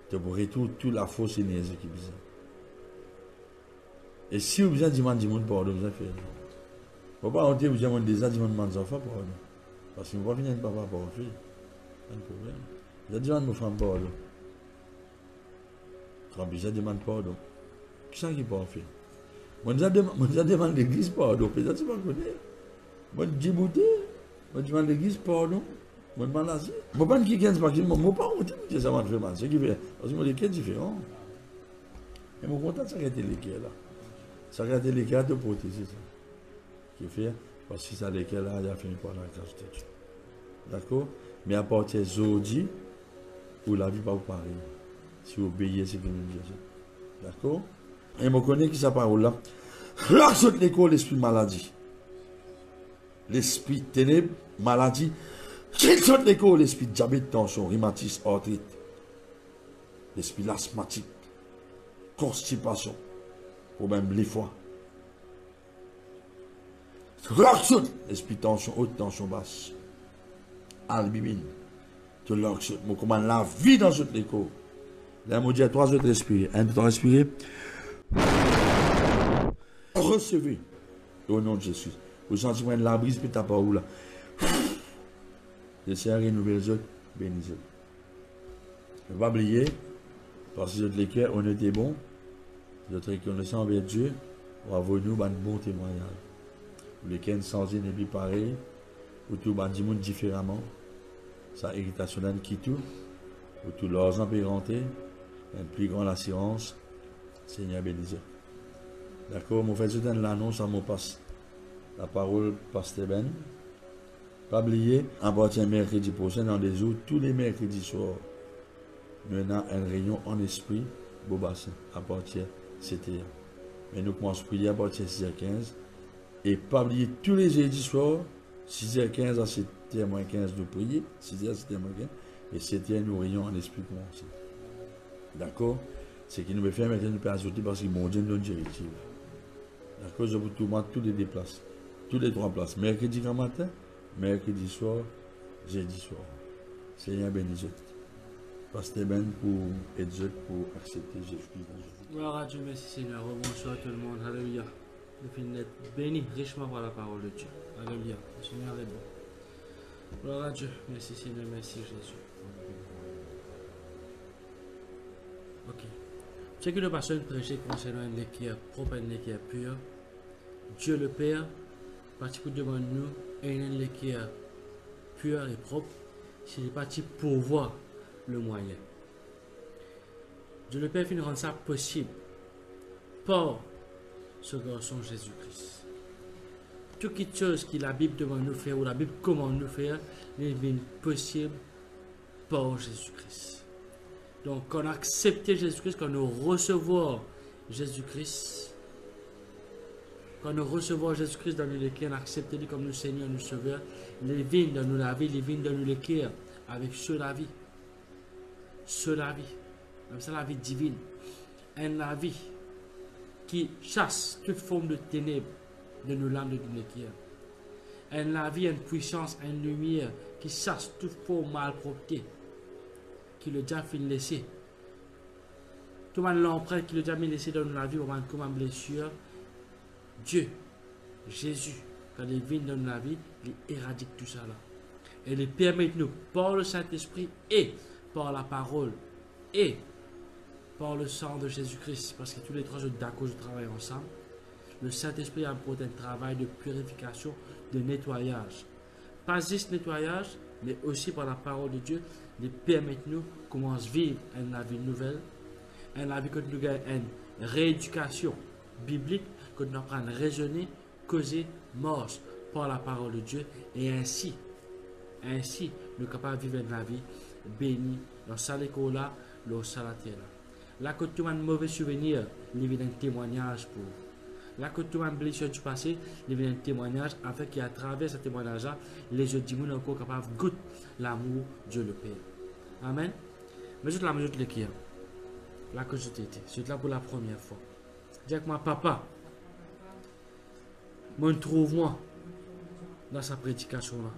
Tu as toute la fausse énergie qui est besoin. Et si vous avez besoin du monde pardon, vous avez fait. Il ne faut pas honter, vous avez besoin du monde enfants pardon. Parce que vous ne pouvez pas finir de papa pour faire. Pas de problème. Vous avez besoin de femme pardon. Quand vous avez besoin de pardon. Qui est-ce qui peut en faire? Moi, je demande l'église pardon. Peut-être que tu ne connais pas. Moi, je dis bouté. Moi, je demande l'église pardon. Moi, je demande l'asile. Moi, je ne sais pas parce que je ne sais pas honte. Ça m'a fait mal. C'est parce que moi, les cas différents. Et mon content, ça a été les cas là. Ça a été les cas de protéger ça. Qui fait, parce que ça les cas là, il a fini par la cage de Dieu. D'accord? Mais à partir d'aujourd'hui, où la vie va vous parler. Si vous obéissez, c'est que nous disons. D'accord? Et je connais qui sa parole là. Là, saute l'école, l'esprit maladie. L'esprit ténèbres, maladie. Qu'il saute l'école, l'esprit diabète, tension, rhumatisme, arthrite. L'esprit asthmatique, constipation, ou même les foies. L'esprit tension haute, tension basse. Albumine. Tu l'oxyde. Je commande la vie dans cette écho. Là, je dis 3 autres respirer. 1, 2, 3, respirer. Recevez. Au nom de Jésus. Vous sentez la brise, puis ta parole là. J'essaie de renouveler les autres. Bénis-les. Ne pas oublier. Parce que les cœurs, on était bons. Vous êtes reconnaissants envers Dieu. On va vous nous un bon témoignage. Les cœurs sans et puis pareil. Ou tout le monde différemment. Ça irritation qui tout. Ou tout l'argent peut rentrer. Un plus grande assurance. Seigneur bénis. D'accord, mon frère, je donne l'annonce à mon passe. La parole, Pasteur Ben. Pas oublier, à partir de mercredi prochain, dans des jours, tous les mercredis soirs, nous avons une réunion en esprit, Bobassin, à partir de 7h. Mais nous commençons à prier à partir de 6h15. Et pas oublier, tous les jeudis soirs, 6h15 à 7h15, nous prions, 6h à 7h15, et 7h, nous réunions en esprit commencer. D'accord? C'est qui nous veut faire maintenant, nous pouvons ajouter parce que mon Dieu nous donne une directive. D'accord? Je vous tourmente tous les 2 places. Tous les 3 places. Mercredi grand matin, mercredi soir, jeudi soir. Seigneur bénis. Pasteur Ben pour aider pour accepter Jésus-Christ. Gloire à Dieu, merci Seigneur. Bonsoir tout le monde. Alléluia. Nous finissons d'être bénis richement par la parole de Dieu. Alléluia. Le Seigneur est bon. Gloire à Dieu. Merci Seigneur. Merci Jésus. Ok. Ce que nous passons à prêcher concernant un lait qui est propre, un lait qui est pur. Dieu le Père, parti devant nous, et un lait qui est pur et propre. C'est parti pour voir le moyen. Dieu le Père finit rendre ça possible par ce garçon Jésus-Christ. Toute chose que la Bible devant nous faire ou la Bible commande nous faire, est possible par Jésus-Christ. Donc, quand on a accepté Jésus-Christ, quand nous recevons Jésus-Christ, quand nous recevons Jésus-Christ dans nous lesquels on a accepté lui comme nous Seigneur, nous Sauveur, les vignes dans nous la vie, les vignes dans nous lesquels avec ceux la vie. Ceux la vie. Comme ça, la vie divine. La vie qui chasse toute forme de ténèbres de nos lames de nous. La vie, une puissance, une lumière qui chasse toute forme de malpropreté qui le diable finit laissé. Tout le monde l'empreinte qui le diable laissé dans la vie, comme une blessure. Dieu, Jésus, quand il vient dans la vie, il éradique tout ça là. Et il permet de nous, par le Saint-Esprit et par la parole et par le sang de Jésus-Christ, parce que tous les trois jours d'accord, je travaille ensemble. Le Saint-Esprit apporte un travail de purification, de nettoyage. Pas juste nettoyage, mais aussi par la parole de Dieu, de permettre nous commencer à vivre une vie nouvelle, une vie que nous gagnons une rééducation biblique, que nous apprenons à raisonner, causer, marcher par la parole de Dieu, et ainsi, nous sommes capables de vivre une vie bénie, dans sa école là, dans sa terre là. Là, quand tu as un mauvais souvenir, il y a un témoignage pour vous. Là, quand tu as une blessure du passé, il y a un témoignage afin qu'à travers ce témoignage-là, les autres sont encore capables de goûter l'amour de Dieu le Père. Amen. Mais je te la mesure de l'équipe. Là que je t'étais. Je suis là pour la première fois. Dis avec moi, papa, me trouve-moi dans sa prédication-là.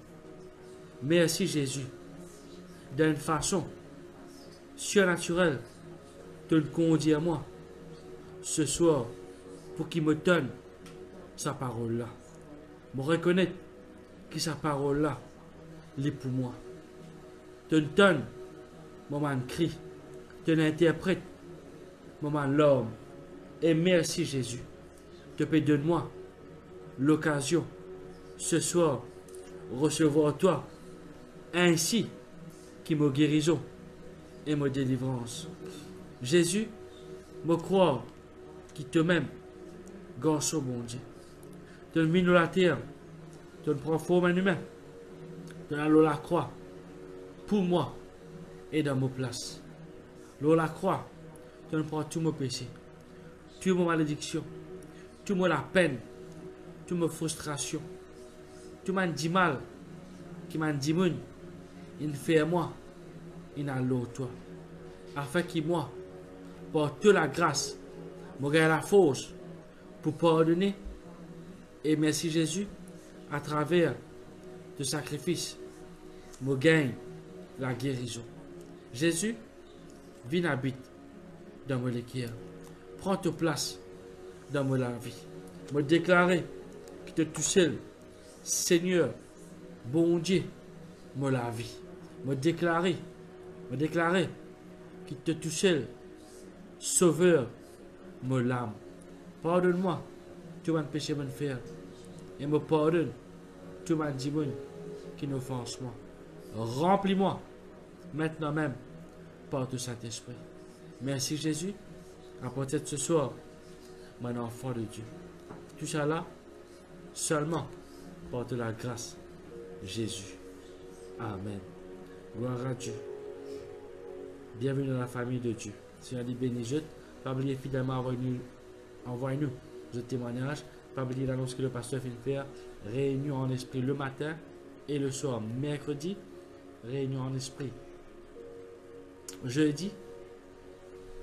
Merci Jésus. D'une façon surnaturelle, de le conduire moi ce soir pour qu'il me donne sa parole-là. Me reconnaître que sa parole-là, elle est pour moi. De le donne, moment cri, de l'interprète, moment l'homme. Et merci Jésus. Te paie donne-moi l'occasion ce soir recevoir toi ainsi qui me guérison et me délivrance. Jésus, me croire qui te m'aime, garçon bon Dieu. Tu me mis dans la terre, tu me prends forme humain, tu as la croix pour moi et dans ma place. La croix, tu me prends tous mes péchés, toutes mes malédictions, toute la peine, toute mes frustrations, tout m'a dit mal, qui m'a dit moun, il fait moi, il a l'autre toi, afin que moi, par toute la grâce, me gagne la force pour pardonner. Et merci Jésus, à travers le sacrifice, me gagne la guérison. Jésus, viens habite dans mon équipe. Prends ta place dans mon vie. Me déclarer que tu es tout seul, Seigneur, bon Dieu, me la vie. Me déclarer que tu es tout seul, Sauveur, me l'âme. Pardonne-moi, tu m'as péché me faire. Et me pardonne, tu m'as dit qui n'offense moi. Remplis-moi, maintenant même, par ton Saint-Esprit. Merci Jésus, à partir de ce soir, mon enfant de Dieu. Tout ça là, seulement par de la grâce, Jésus. Amen. Gloire à Dieu. Bienvenue dans la famille de Dieu. Seigneur dit béni, je pas oublier fidèlement envoyez-nous ce témoignage. Pas oublier l'annonce que le pasteur vient de faire. Réunion en esprit le matin et le soir. Mercredi, réunion en esprit. Jeudi,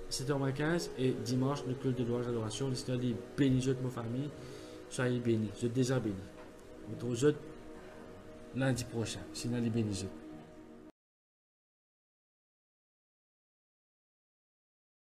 7h15 et dimanche, le culte de louange et d'adoration. Le Seigneur dit béni, je de ma famille. Soyez bénis. Je déjà béni. On se retrouve lundi prochain. Seigneur dit béni, je.